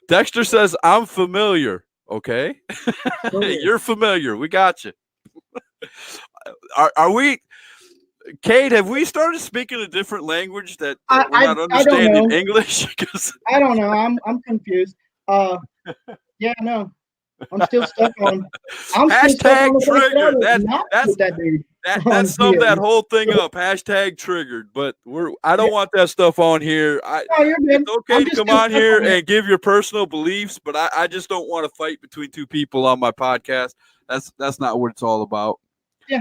Dexter says, I'm familiar. Okay. You're familiar. We got you. Are we, Cade, have we started speaking a different language that we're not understanding English? I don't know. I'm confused. Yeah, no. I'm still stuck on. Hashtag triggered. That summed that whole thing up. Hashtag triggered. But I don't want that stuff on here. It's okay to come on here and give your personal beliefs, but I just don't want to fight between two people on my podcast. That's not what it's all about. Yeah,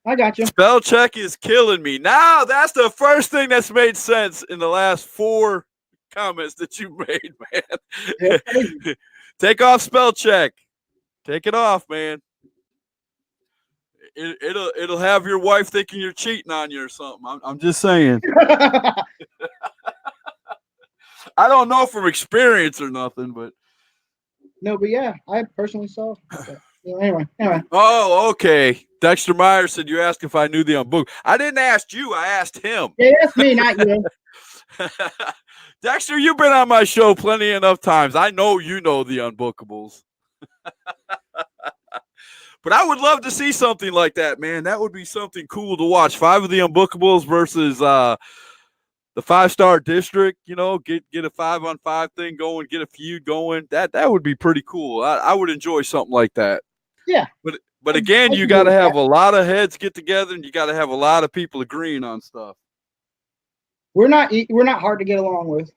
I got you. Spell check is killing me. Now that's the first thing that's made sense in the last 4 comments that you made, man. Yeah. Take off spell check. Take it off, man. It'll have your wife thinking you're cheating on you or something. I'm just saying. I don't know from experience or nothing, but no, but yeah, I personally saw. Anyway. Oh, okay. Dexter Myers said you asked if I knew the Unbook. I didn't ask you. I asked him. Yeah, that's me, not you. Dexter, you've been on my show plenty enough times. I know you know the Unbookables. But I would love to see something like that, man. That would be something cool to watch. 5 of the Unbookables versus the 5-star district. Get a 5-on-5 thing going, get a feud going. That would be pretty cool. I would enjoy something like that. Yeah. But again, you got to have a lot of heads get together, and you got to have a lot of people agreeing on stuff. We're not hard to get along with.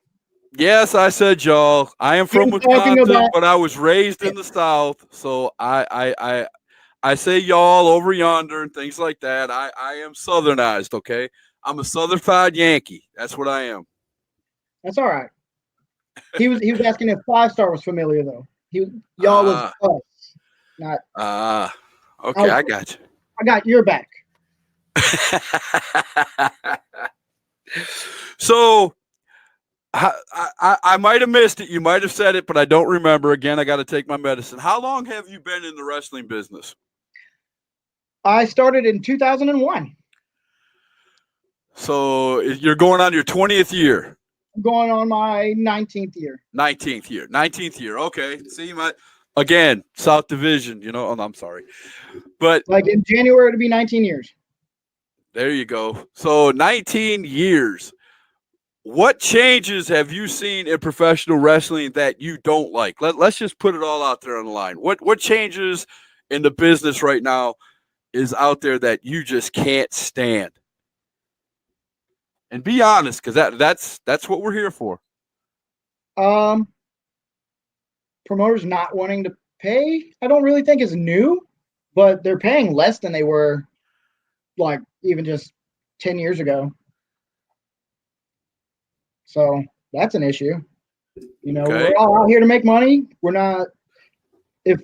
Yes, I said y'all. I am from Wisconsin, but I was raised in the South, so I say y'all over yonder and things like that. I am Southernized, okay? I'm a Southern-fied Yankee. That's what I am. That's all right. He was asking if 5-star was familiar though. Y'all was us, not. Okay, I got you. I got your back. So I might have missed it. You might have said it, but I don't remember. Again, I got to take my medicine. How long have you been in the wrestling business? I started in 2001. So you're going on your 20th year. I'm going on my 19th year. 19th year. Okay. See, again, South Division, Oh, no, I'm sorry. But like in January, it'll be 19 years. There you go. So 19 years. What changes have you seen in professional wrestling that you don't like? Let's just put it all out there on the line. What changes in the business right now is out there that you just can't stand? And be honest, because that's what we're here for. Promoters not wanting to pay, I don't really think is new, but they're paying less than they were like even just 10 years ago. So that's an issue. Okay. We're all out here to make money. We're not, if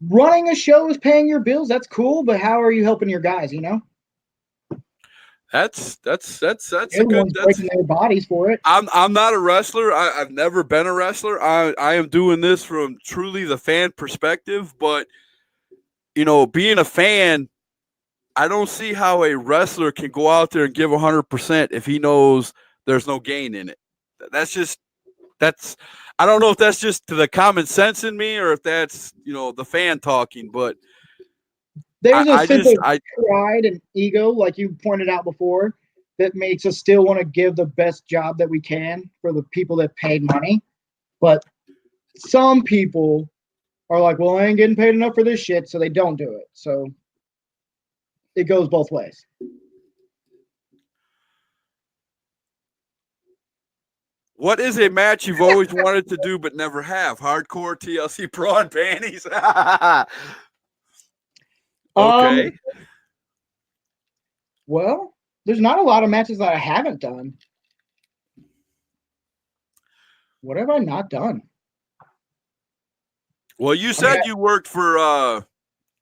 running a show is paying your bills, that's cool, but how are you helping your guys, That's a Everyone's good. breaking their bodies for it. I'm not a wrestler. I've never been a wrestler. I am doing this from truly the fan perspective, but being a fan, I don't see how a wrestler can go out there and give 100% if he knows there's no gain in it. I don't know if that's just the common sense in me or if that's, the fan talking, but there's a sense of pride and ego, like you pointed out before, that makes us still want to give the best job that we can for the people that paid money. But some people are like, well, I ain't getting paid enough for this shit, so they don't do it. So it goes both ways. What is a match you've always wanted to do but never have? Hardcore, TLC, Pro, and panties. Okay. Well, there's not a lot of matches that I haven't done. What have I not done? Well, you said you worked for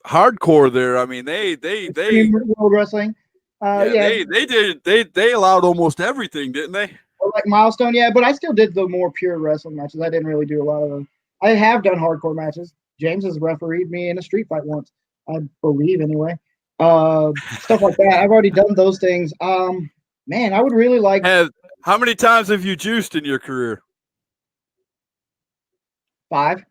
Hardcore there. I mean, they World Wrestling. They allowed almost everything, didn't they? Like Milestone, yeah, but I still did the more pure wrestling matches. I didn't really do a lot of them. I have done hardcore matches. James has refereed me in a street fight once, I believe, anyway. Stuff like that. I've already done those things. Man, I would really like. How many times have you juiced in your career? 5.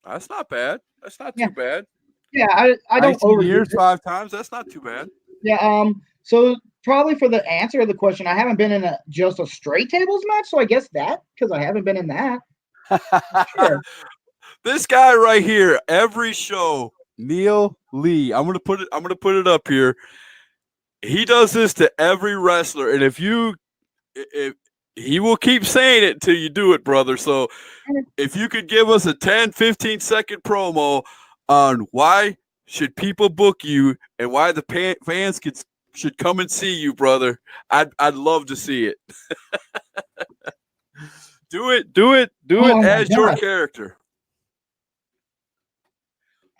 That's not bad. That's not too bad. Yeah, I don't overdo years 5 times. That's not too bad. Yeah. So probably for the answer to the question, I haven't been in just a straight tables match, so I guess that because I haven't been in that. Sure. This guy right here, every show, Neil Lee. I'm gonna put it up here. He does this to every wrestler, and if he will keep saying it until you do it, brother. So if you could give us a 10, 15-second promo on why should people book you and why the fans should come and see you, brother, I'd love to see it. Do it as your character.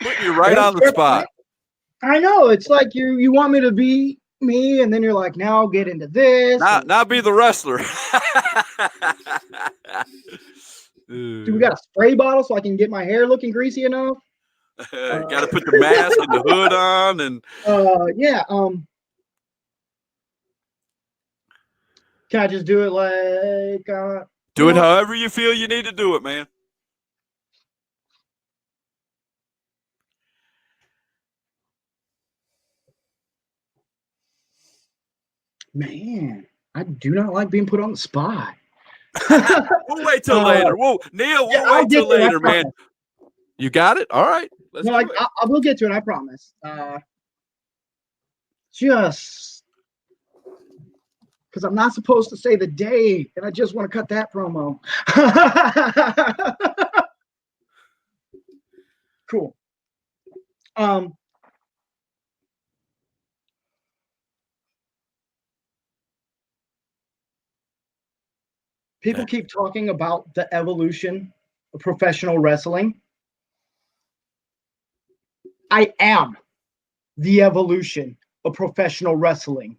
Putting you right on the spot. I know. It's like you want me to be me, and then you're like, now I'll get into this. Not be the wrestler. Do we got a spray bottle so I can get my hair looking greasy enough? Got to put the mask and the hood on, and yeah. Can I just do it like Do it however you feel you need to do it, man. Man, I do not like being put on the spot. We'll wait till later. We'll wait till later, man. You got it? All right. Let's do it. I will get to it, I promise. Just because I'm not supposed to say the day, and I just want to cut that promo. Cool. People keep talking about the evolution of professional wrestling. I am the evolution of professional wrestling.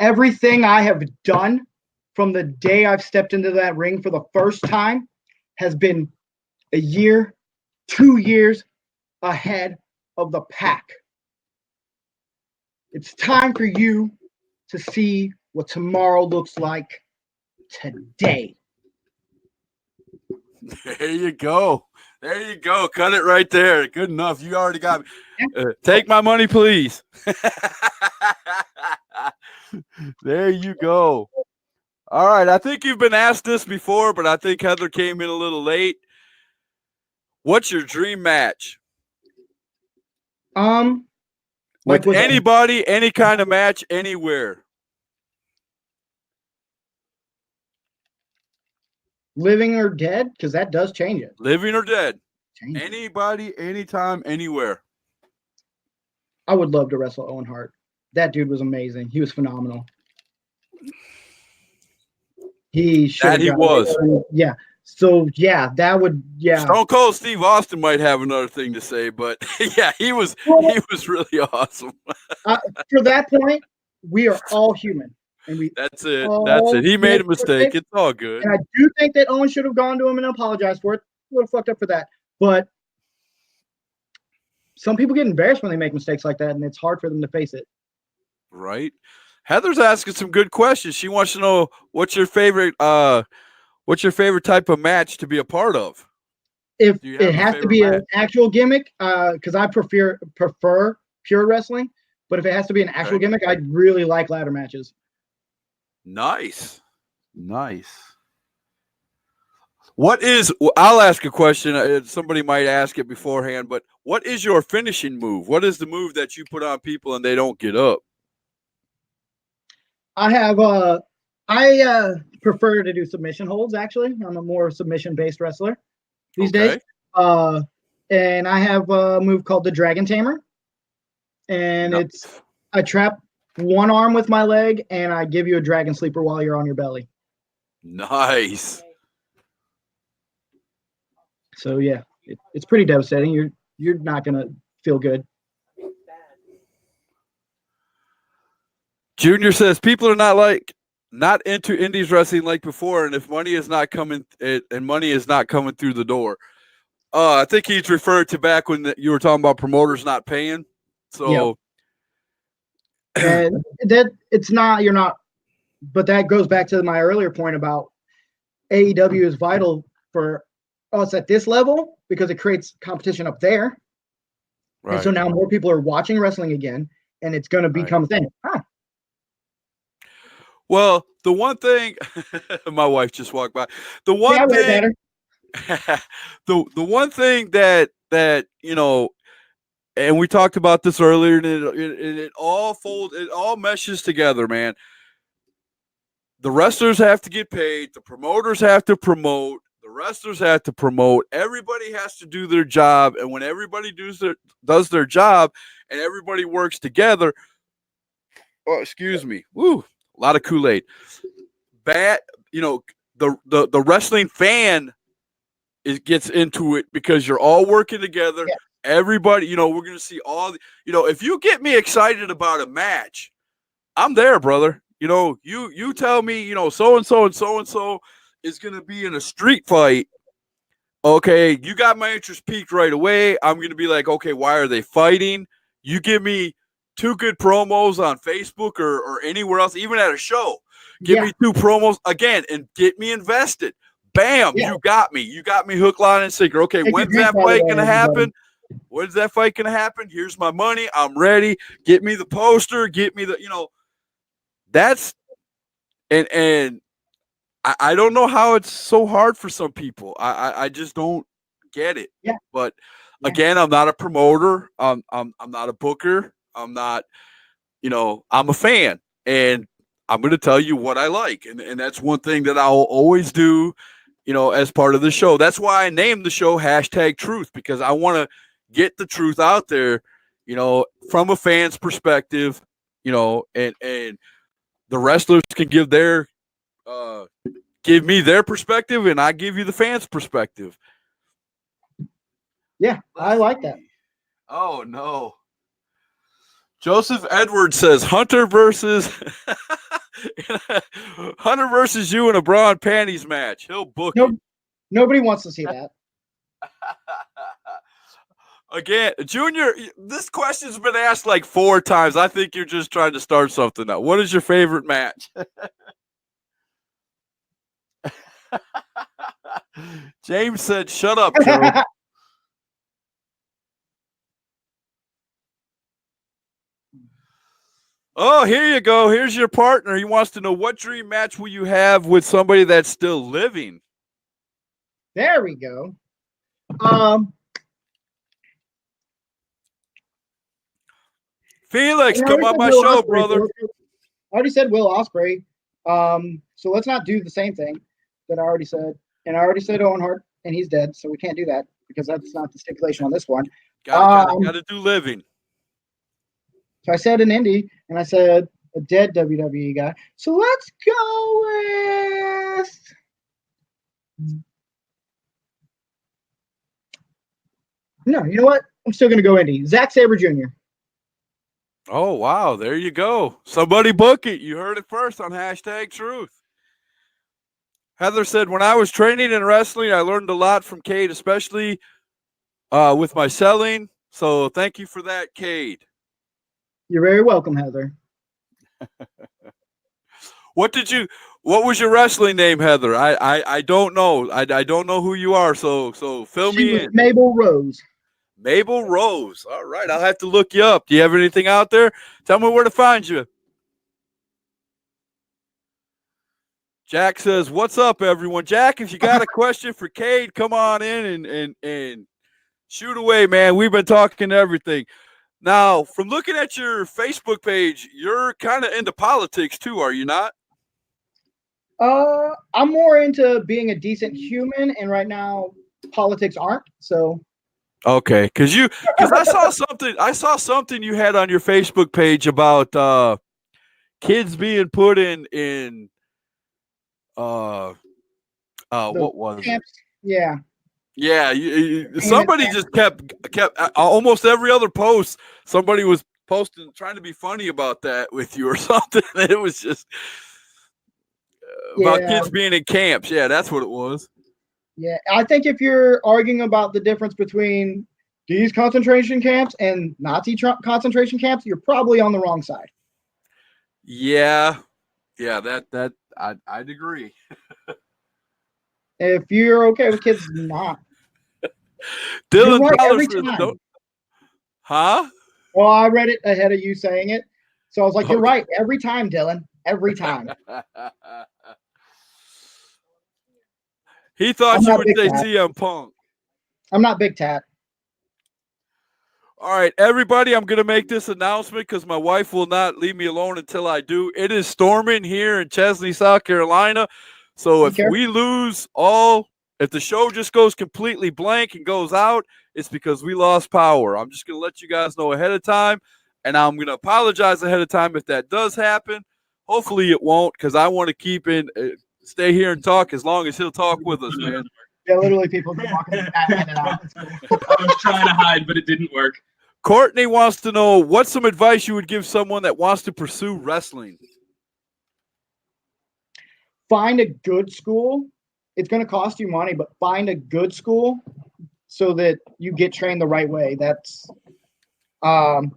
Everything I have done from the day I've stepped into that ring for the first time has been a year, 2 years ahead of the pack. It's time for you to see what tomorrow looks like today. There you go. There you go. Cut it right there. Good enough. You already got me. Take my money, please. There you go. All right. I think you've been asked this before, but I think Heather came in a little late. What's your dream match? With anybody, any kind of match, anywhere. Living or dead? Because that does change it. Living or dead. Anybody, anytime, anywhere. I would love to wrestle Owen Hart. That dude was amazing. He was phenomenal. He was. Yeah. So yeah, that would Stone Cold Steve Austin might have another thing to say, but yeah, he was really awesome. For that point, we are all human. And that's it. He made a mistake. It's all good. And I do think that Owen should have gone to him and apologized for it. A little fucked up for that. But some people get embarrassed when they make mistakes like that, and it's hard for them to face it. Right. Heather's asking some good questions. She wants to know what's your favorite type of match to be a part of? If it has to be an actual gimmick, because I prefer pure wrestling, but if it has to be an actual gimmick, I'd really like ladder matches. Nice. I'll ask a question. Somebody might ask it beforehand, but what is your finishing move? What is the move that you put on people and they don't get up? I prefer to do submission holds, actually. I'm a more submission-based wrestler these days. And I have a move called the Dragon Tamer. And I trap one arm with my leg, and I give you a dragon sleeper while you're on your belly. Nice. So yeah, it's pretty devastating. You're not gonna feel good. Junior says people are not into indies wrestling like before, and if money is not coming through the door. I think he's referred to back when you were talking about promoters not paying. So and you're not, but that goes back to my earlier point about AEW is vital for us at this level because it creates competition up there. Right. And so now more people are watching wrestling again, and it's going to become a thing. Well, the one thing my wife just walked by. The one thing the one thing that and we talked about this earlier, and it all meshes together, man. The wrestlers have to get paid, the promoters have to promote, the wrestlers have to promote, everybody has to do their job, and when everybody does their job and everybody works together, excuse me, a lot of Kool-Aid. The wrestling fan gets into it because you're all working together. Yeah. Everybody, we're going to see if you get me excited about a match, I'm there, brother. You tell me, so-and-so and so-and-so is going to be in a street fight. Okay, you got my interest peaked right away. I'm going to be like, okay, why are they fighting? You give me 2 good promos on Facebook or anywhere else, even at a show. Give me 2 promos again and get me invested. Bam, you got me. You got me hook, line, and sinker. Okay, when's that fight going to happen? When's that fight going to happen? Here's my money. I'm ready. Get me the poster. Get me the, that's, and I don't know how it's so hard for some people. I just don't get it. Yeah. But again, I'm not a promoter. I'm not a booker. I'm not, I'm a fan. And I'm going to tell you what I like. And that's one thing that I'll always do, as part of the show. That's why I named the show #Truth, because I want to get the truth out there, from a fan's perspective, and the wrestlers can give me their perspective, and I give you the fans' perspective. Yeah, I like that. Oh, no. Joseph Edwards says Hunter versus you in a bra and panties match. He'll book it. Nobody wants to see that. Again, Junior, this question's been asked like 4 times. I think you're just trying to start something now. What is your favorite match? James said, shut up, Joe. Oh, here you go. Here's your partner. He wants to know, what dream match will you have with somebody that's still living? There we go. Felix, come on my show, brother. I already said Will Ospreay. So let's not do the same thing that I already said. And I already said Owen Hart, and he's dead, so we can't do that because that's not the stipulation on this one. Gotta do living. So I said an indie, and I said a dead WWE guy. So let's go with no. You know what? I'm still gonna go indie. Zack Sabre Jr. Oh wow, there you go. Somebody book it. You heard it first on #Truth. Heather said, when I was training in wrestling, I learned a lot from Cade, especially with my selling. So thank you for that, Cade. You're very welcome, Heather. What was your wrestling name, Heather? I don't know. I don't know who you are, so fill me in. Mabel Rose. Mabel Rose. All right, I'll have to look you up. Do you have anything out there? Tell me where to find you. Jack says, what's up, everyone? Jack, if you got a question for Cade, come on in and shoot away, man. We've been talking everything. Now, from looking at your Facebook page, you're kind of into politics too, are you not? I'm more into being a decent human, and right now politics aren't. So okay, because I saw something you had on your Facebook page about kids being put in what was camps, it? Yeah, somebody just kept almost every other post. Somebody was posting, trying to be funny about that with you or something. It was just about kids being in camps. Yeah, that's what it was. Yeah, I think if you're arguing about the difference between these concentration camps and Nazi concentration camps, you're probably on the wrong side. Yeah, that I'd agree. If you're okay with kids not. Dylan right every time. Huh? Well, I read it ahead of you saying it. So I was like, you're right. Every time, Dylan. Every time. He thought you would say CM Punk. I'm not Big Tat. All right, everybody, I'm going to make this announcement because my wife will not leave me alone until I do. It is storming here in Chesney, South Carolina. So if we lose if the show just goes completely blank and goes out, it's because we lost power. I'm just going to let you guys know ahead of time, and I'm going to apologize ahead of time if that does happen. Hopefully it won't, because I want to stay here and talk as long as he'll talk with us, man. Yeah, literally people been walking in and out. I was trying to hide, but it didn't work. Courtney wants to know, what's some advice you would give someone that wants to pursue wrestling? Find a good school. It's going to cost you money, but find a good school so that you get trained the right way. That's the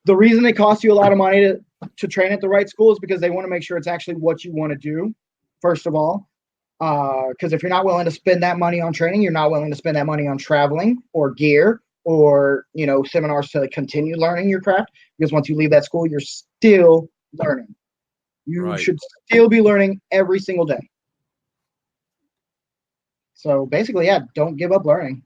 reason it costs you a lot of money to train at the right school is because they want to make sure it's actually what you want to do, first of all. Because if you're not willing to spend that money on training, you're not willing to spend that money on traveling or gear or seminars to continue learning your craft. Because once you leave that school, you're still learning. You should still be learning every single day. So basically, yeah, don't give up learning.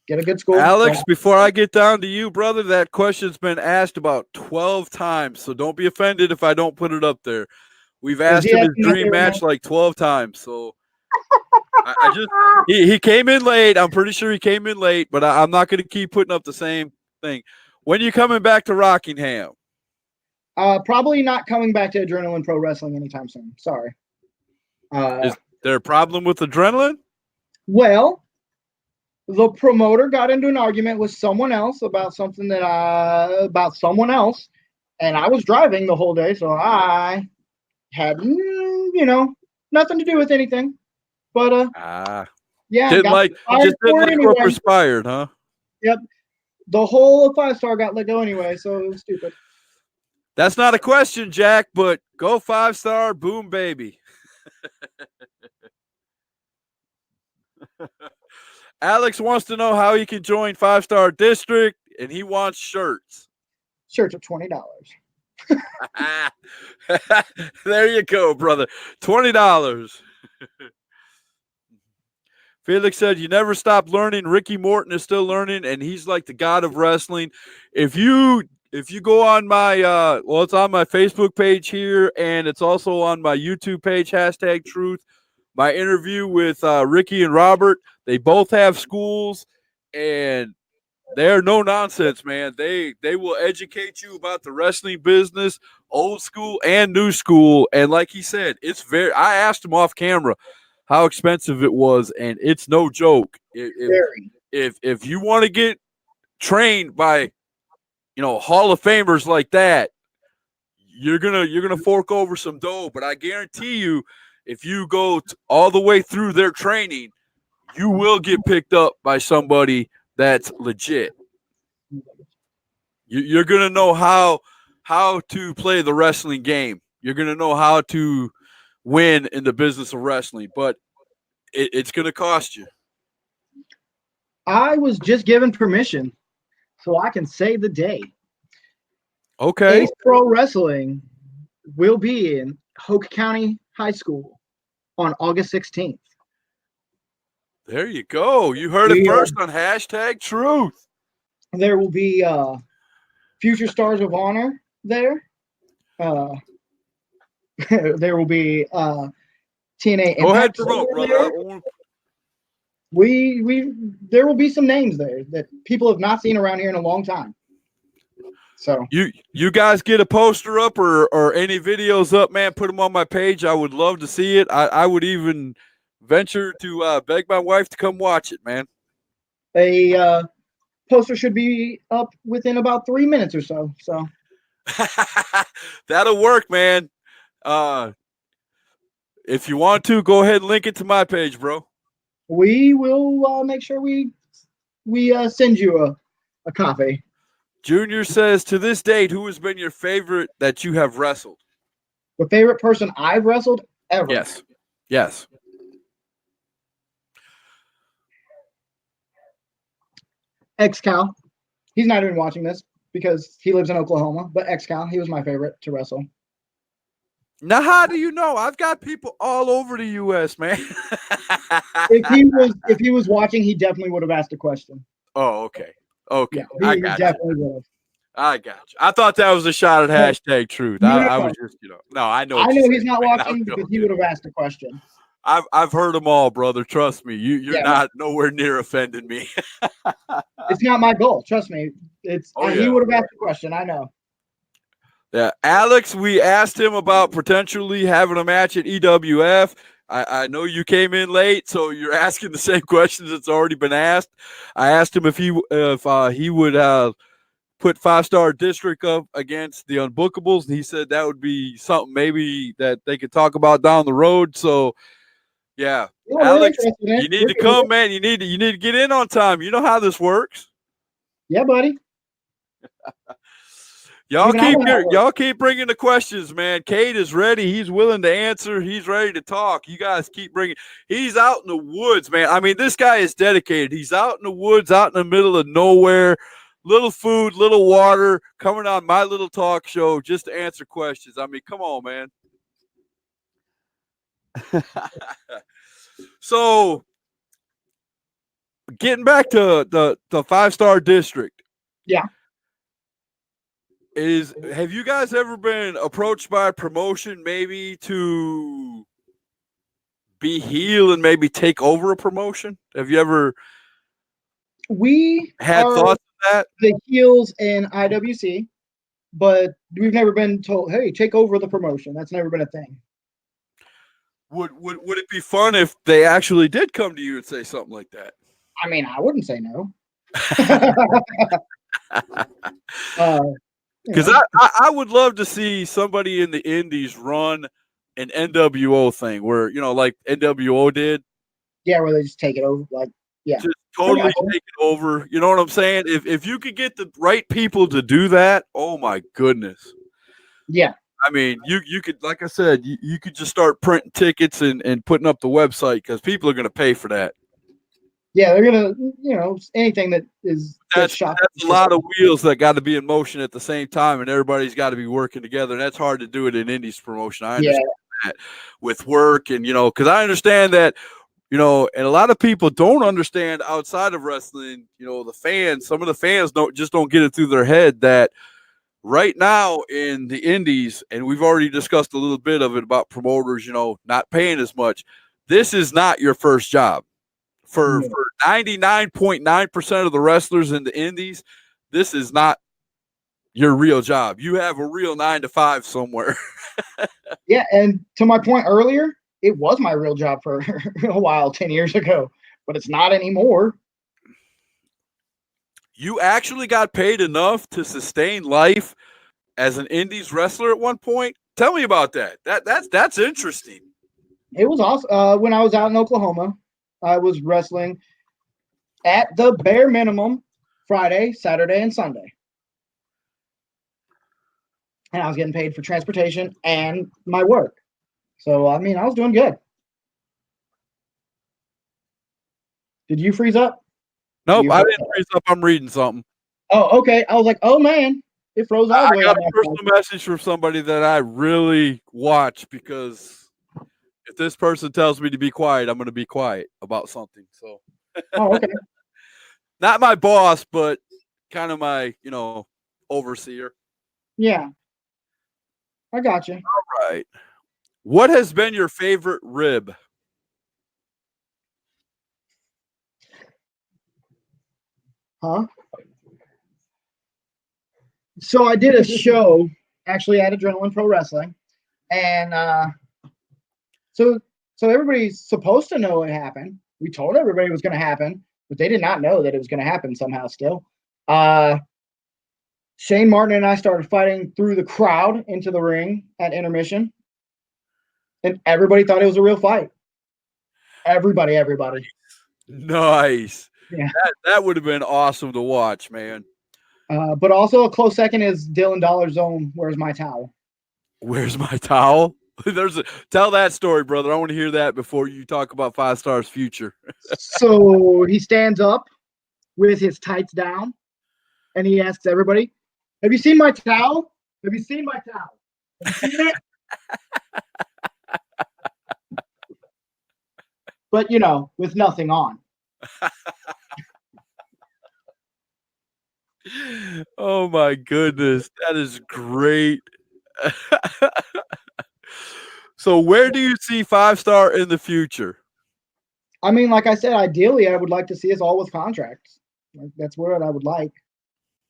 Get a good school. Alex, before I get down to you, brother, that question's been asked about 12 times, so don't be offended if I don't put it up there. We've asked him his dream match like 12 times, so he came in late. I'm pretty sure he came in late, but I'm not going to keep putting up the same thing. When are you coming back to Rockingham? Probably not coming back to Adrenaline Pro Wrestling anytime soon. Sorry. Is there a problem with Adrenaline? Well, the promoter got into an argument with someone else about something about someone else, and I was driving the whole day, so I had nothing to do with anything. But yeah, just didn't like what perspired, huh? Yep, the whole 5-star got let go anyway, so it was stupid. That's not a question, Jack, but go 5-star, boom, baby. Alex wants to know how he can join 5-Star District, and he wants shirts. Shirts are $20. There you go, brother. $20. Felix said, you never stop learning. Ricky Morton is still learning, and he's like the god of wrestling. If you go on my it's on my Facebook page here, and it's also on my YouTube page, #Truth. My interview with Ricky and Robert, they both have schools, and they're no nonsense, man. They will educate you about the wrestling business, old school and new school. And like he said, I asked him off camera how expensive it was, and it's no joke. If you want to get trained by Hall of Famers like that, you're gonna fork over some dough. But I guarantee you, if you go all the way through their training, you will get picked up by somebody that's legit. You're gonna know how to play the wrestling game. You're gonna know how to win in the business of wrestling, but it's gonna cost you. I was just given permission, so I can save the day. Okay. Ace Pro Wrestling will be in Hoke County High School on August 16th. There you go. You heard it first on #Truth. There will be future stars of honor there. There will be TNA Impact. Go ahead, promote, brother. There will be some names there that people have not seen around here in a long time. So you guys get a poster up or any videos up, man, put them on my page. I would love to see it. I would even venture to beg my wife to come watch it, man. A poster should be up within about 3 minutes or so. So that'll work, man. If you want to, go ahead and link it to my page, bro. We will make sure we send you a copy. Junior says, to this date, who has been your favorite that you have wrestled? The favorite person I've wrestled ever? Yes. X-Cal. He's not even watching this because he lives in Oklahoma, but X-Cal, he was my favorite to wrestle. Now, how do you know? I've got people all over the U.S., man. If he was watching, he definitely would have asked a question. Oh, okay. Yeah, I got you. I got you. I thought that was a shot at #Truth. No. I was just, no, I know. I know he's not watching because he would have asked a question. I've heard them all, brother. Trust me. You're not nowhere near offending me. It's not my goal. Trust me. He would have asked a question. I know. Yeah, Alex, we asked him about potentially having a match at EWF. I know you came in late, so you're asking the same questions that's already been asked. I asked him if he would put 5-Star District up against the Unbookables, and he said that would be something maybe that they could talk about down the road. So, yeah, Alex, you need to come, man. You need to get in on time. You know how this works. Yeah, buddy. Y'all Even I went out. y'all keep bringing the questions, man. Cade is ready. He's willing to answer. He's ready to talk. You guys keep bringing. He's out in the woods, man. I mean, this guy is dedicated. He's out in the woods, out in the middle of nowhere. Little food, little water, coming on my little talk show just to answer questions. I mean, come on, man. So, getting back to the 5-star district. Yeah. Have you guys ever been approached by a promotion maybe to be heel and maybe take over a promotion? Have you ever We had are thoughts of that? the heels in IWC, but we've never been told, hey, take over the promotion. That's never been a thing. Would it be fun if they actually did come to you and say something like that? I mean, I wouldn't say no. Because I would love to see somebody in the Indies run an NWO thing where, like NWO did. Yeah, where they just take it over. Like, yeah. Just totally take it over. You know what I'm saying? If you could get the right people to do that, oh my goodness. Yeah. I mean, you could, like I said, you could just start printing tickets and putting up the website because people are going to pay for that. Yeah, they're gonna, anything that is that's a lot of wheels that got to be in motion at the same time, and everybody's got to be working together. And that's hard to do it in indies promotion. I understand that with work, and because I understand that, and a lot of people don't understand outside of wrestling. The fans, some of the fans don't get it through their head that right now in the indies, and we've already discussed a little bit of it about promoters, not paying as much. This is not your first job. For 99.9% of the wrestlers in the indies, this is not your real job. You have a real 9-to-5 somewhere. Yeah, and to my point earlier, it was my real job for a while 10 years ago, but it's not anymore. You actually got paid enough to sustain life as an indies wrestler at one point? Tell me about that. That's interesting. It was awesome. When I was out in Oklahoma, I was wrestling at the bare minimum Friday, Saturday, and Sunday. And I was getting paid for transportation and my work. So, I mean, I was doing good. Did you freeze up? Nope, I didn't freeze up. I'm reading something. Oh, okay. I was like, oh, man. It froze all the way. I got a personal message from somebody that I really watch because if this person tells me to be quiet, I'm going to be quiet about something. So, oh, okay. Not my boss, but kind of my, overseer. Yeah. I got you. All right. What has been your favorite rib? Huh? So I did a show actually at Adrenaline Pro Wrestling, and so everybody's supposed to know it happened. We told everybody it was going to happen, but they did not know that it was going to happen somehow still. Shane Martin and I started fighting through the crowd into the ring at intermission, and everybody thought it was a real fight. Everybody. Nice. Yeah. That would have been awesome to watch, man. But also a close second is Dylan Dollar's own Where's My Towel? Where's my towel? Tell that story, brother. I want to hear that before you talk about 5 Stars future. So he stands up with his tights down, and he asks everybody, have you seen my towel? Have you seen my towel? Have you seen it? But, with nothing on. Oh, my goodness. That is great. So where do you see 5 Star in the future? I mean, like I said, ideally, I would like to see us all with contracts. That's what I would like.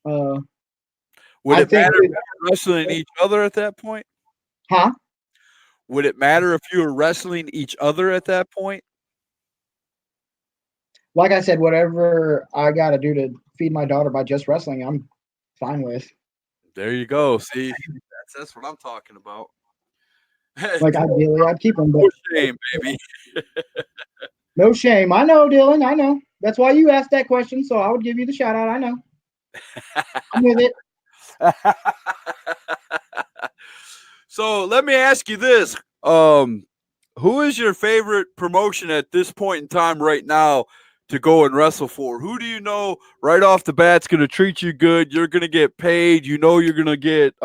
Would it matter if you were wrestling each other at that point? Huh? Would it matter if you were wrestling each other at that point? Like I said, whatever I got to do to feed my daughter by just wrestling, I'm fine with. There you go. See, that's what I'm talking about. Like, ideally, I'd keep them. But no shame, baby. No shame. I know, Dylan. I know. That's why you asked that question, so I would give you the shout out. I know. I'm with it. So let me ask you this: who is your favorite promotion at this point in time right now to go and wrestle for? Who do you know right off the bat's going to treat you good? You're going to get paid. You know you're going to get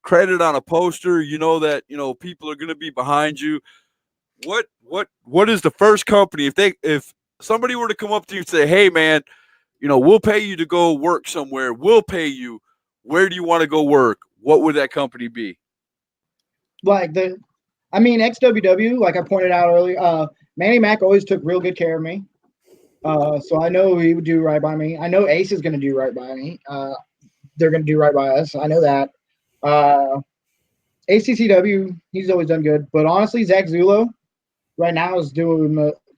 credit on a poster. You know that people are going to be behind you. What is the first company if somebody were to come up to you and say, "Hey, man, we'll pay you to go work somewhere. We'll pay you. Where do you want to go work?" What would that company be? Like XWW, like I pointed out earlier, Manny Mac always took real good care of me. So I know he would do right by me. I know Ace is going to do right by me. They're going to do right by us. I know that. ACCW, he's always done good. But honestly, Zach Zulo right now is doing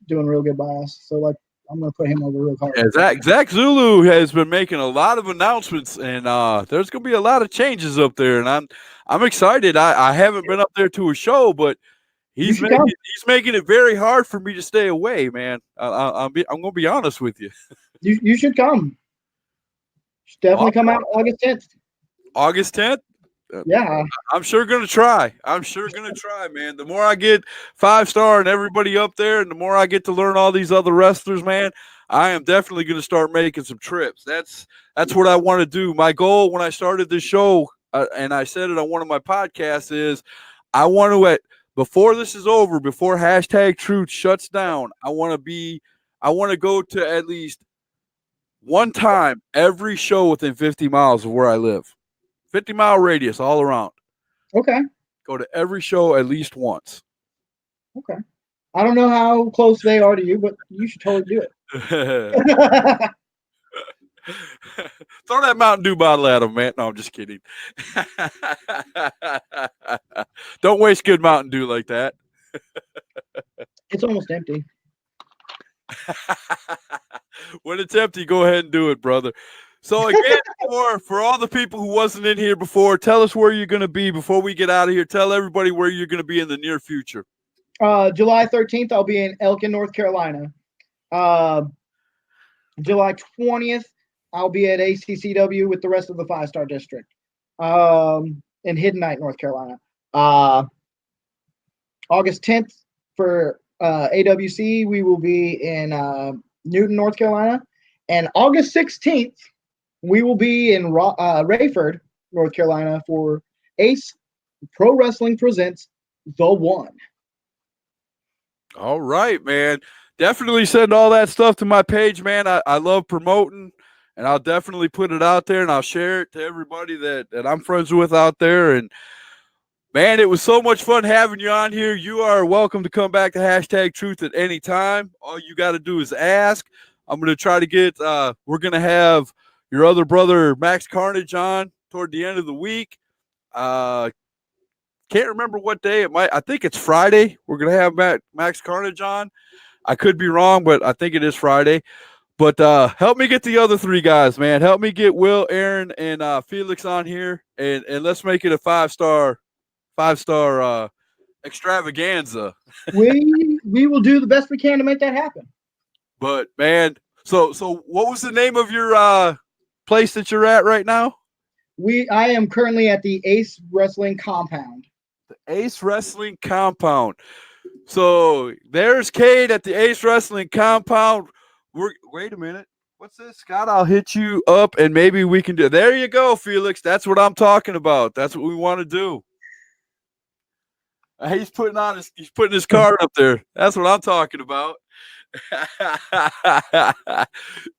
real good by us. So like, I'm going to put him over real hard. Yeah, Zach Zulu has been making a lot of announcements, and there's going to be a lot of changes up there, and I'm excited. I haven't been up there to a show, but he's making it very hard for me to stay away, man. I'm going to be honest with you. You should come. Definitely come out August 10th. August 10th? Yeah. I'm sure going to try. Man. The more I get 5-star and everybody up there, and the more I get to learn all these other wrestlers, man, I am definitely going to start making some trips. That's what I want to do. My goal when I started this show, and I said it on one of my podcasts, is I want to before this is over, before #Truth shuts down, I want to go to at least one time every show within 50 miles of where I live. 50-mile radius all around. Okay. Go to every show at least once. Okay. I don't know how close they are to you, but you should totally do it. Throw that Mountain Dew bottle at them, man. No, I'm just kidding. Don't waste good Mountain Dew like that. It's almost empty. When it's empty, go ahead and do it, brother. So again, for all the people who wasn't in here before, tell us where you're going to be before we get out of here. Tell everybody where you're going to be in the near future. July 13th, I'll be in Elkin, North Carolina. July 20th, I'll be at ACCW with the rest of the 5-star district in Hidden Night, North Carolina. August 10th for AWC, we will be in Newton, North Carolina. And August 16th, we will be in Rayford, North Carolina for Ace Pro Wrestling Presents The One. All right, man. Definitely send all that stuff to my page, man. I love promoting, and I'll definitely put it out there, and I'll share it to everybody that I'm friends with out there. And, man, it was so much fun having you on here. You are welcome to come back to #Truth at any time. All you got to do is ask. I'm going to try to get we're going to have your other brother, Max Carnage, on toward the end of the week. Can't remember what day it might. I think it's Friday. We're going to have Max Carnage on. I could be wrong, but I think it is Friday. But help me get the other 3 guys, man. Help me get Will, Aaron, and Felix on here, and let's make it a 5-star extravaganza. We will do the best we can to make that happen. But man, so what was the name of your place that you're at right now? I am currently at the Ace Wrestling Compound. The Ace Wrestling Compound. So there's Cade at the Ace Wrestling Compound. Wait a minute. What's this, Scott? I'll hit you up and maybe we can do. There you go, Felix. That's what I'm talking about. That's what we want to do. He's putting his card up there. That's what I'm talking about.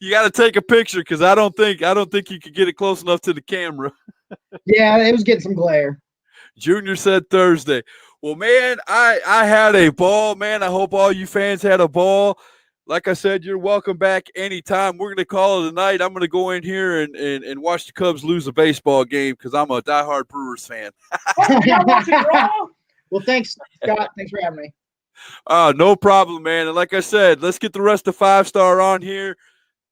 You got to take a picture because I don't think you could get it close enough to the camera. Yeah, it was getting some glare. Junior said Thursday. Well, man, I had a ball, man. I hope all you fans had a ball. Like I said, you're welcome back anytime. We're going to call it a night. I'm going to go in here and watch the Cubs lose a baseball game because I'm a diehard Brewers fan. Well, thanks, Scott. Thanks for having me. No problem, man. And like I said, let's get the rest of 5-star on here.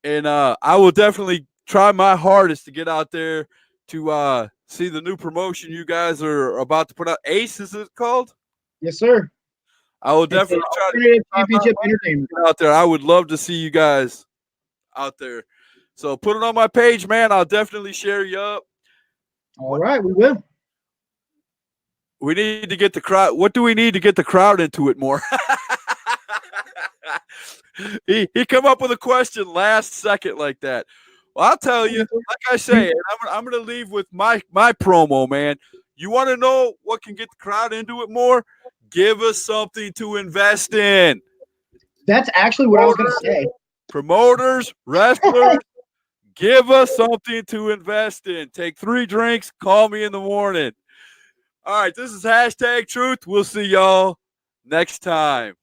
And I will definitely try my hardest to get out there to see the new promotion you guys are about to put out. Ace, is it called? Yes, sir. I will definitely try to get championship entertainment out there. I would love to see you guys out there. So put it on my page, man. I'll definitely share you up. All right, we will. We need to get the crowd. What do we need to get the crowd into it more? he come up with a question last second like that. Well, I'll tell you, like I say, I'm going to leave with my promo, man. You want to know what can get the crowd into it more? Give us something to invest in. That's actually what I was going to say. Promoters, wrestlers, give us something to invest in. Take 3 drinks, call me in the morning. All right, this is #Truth. We'll see y'all next time.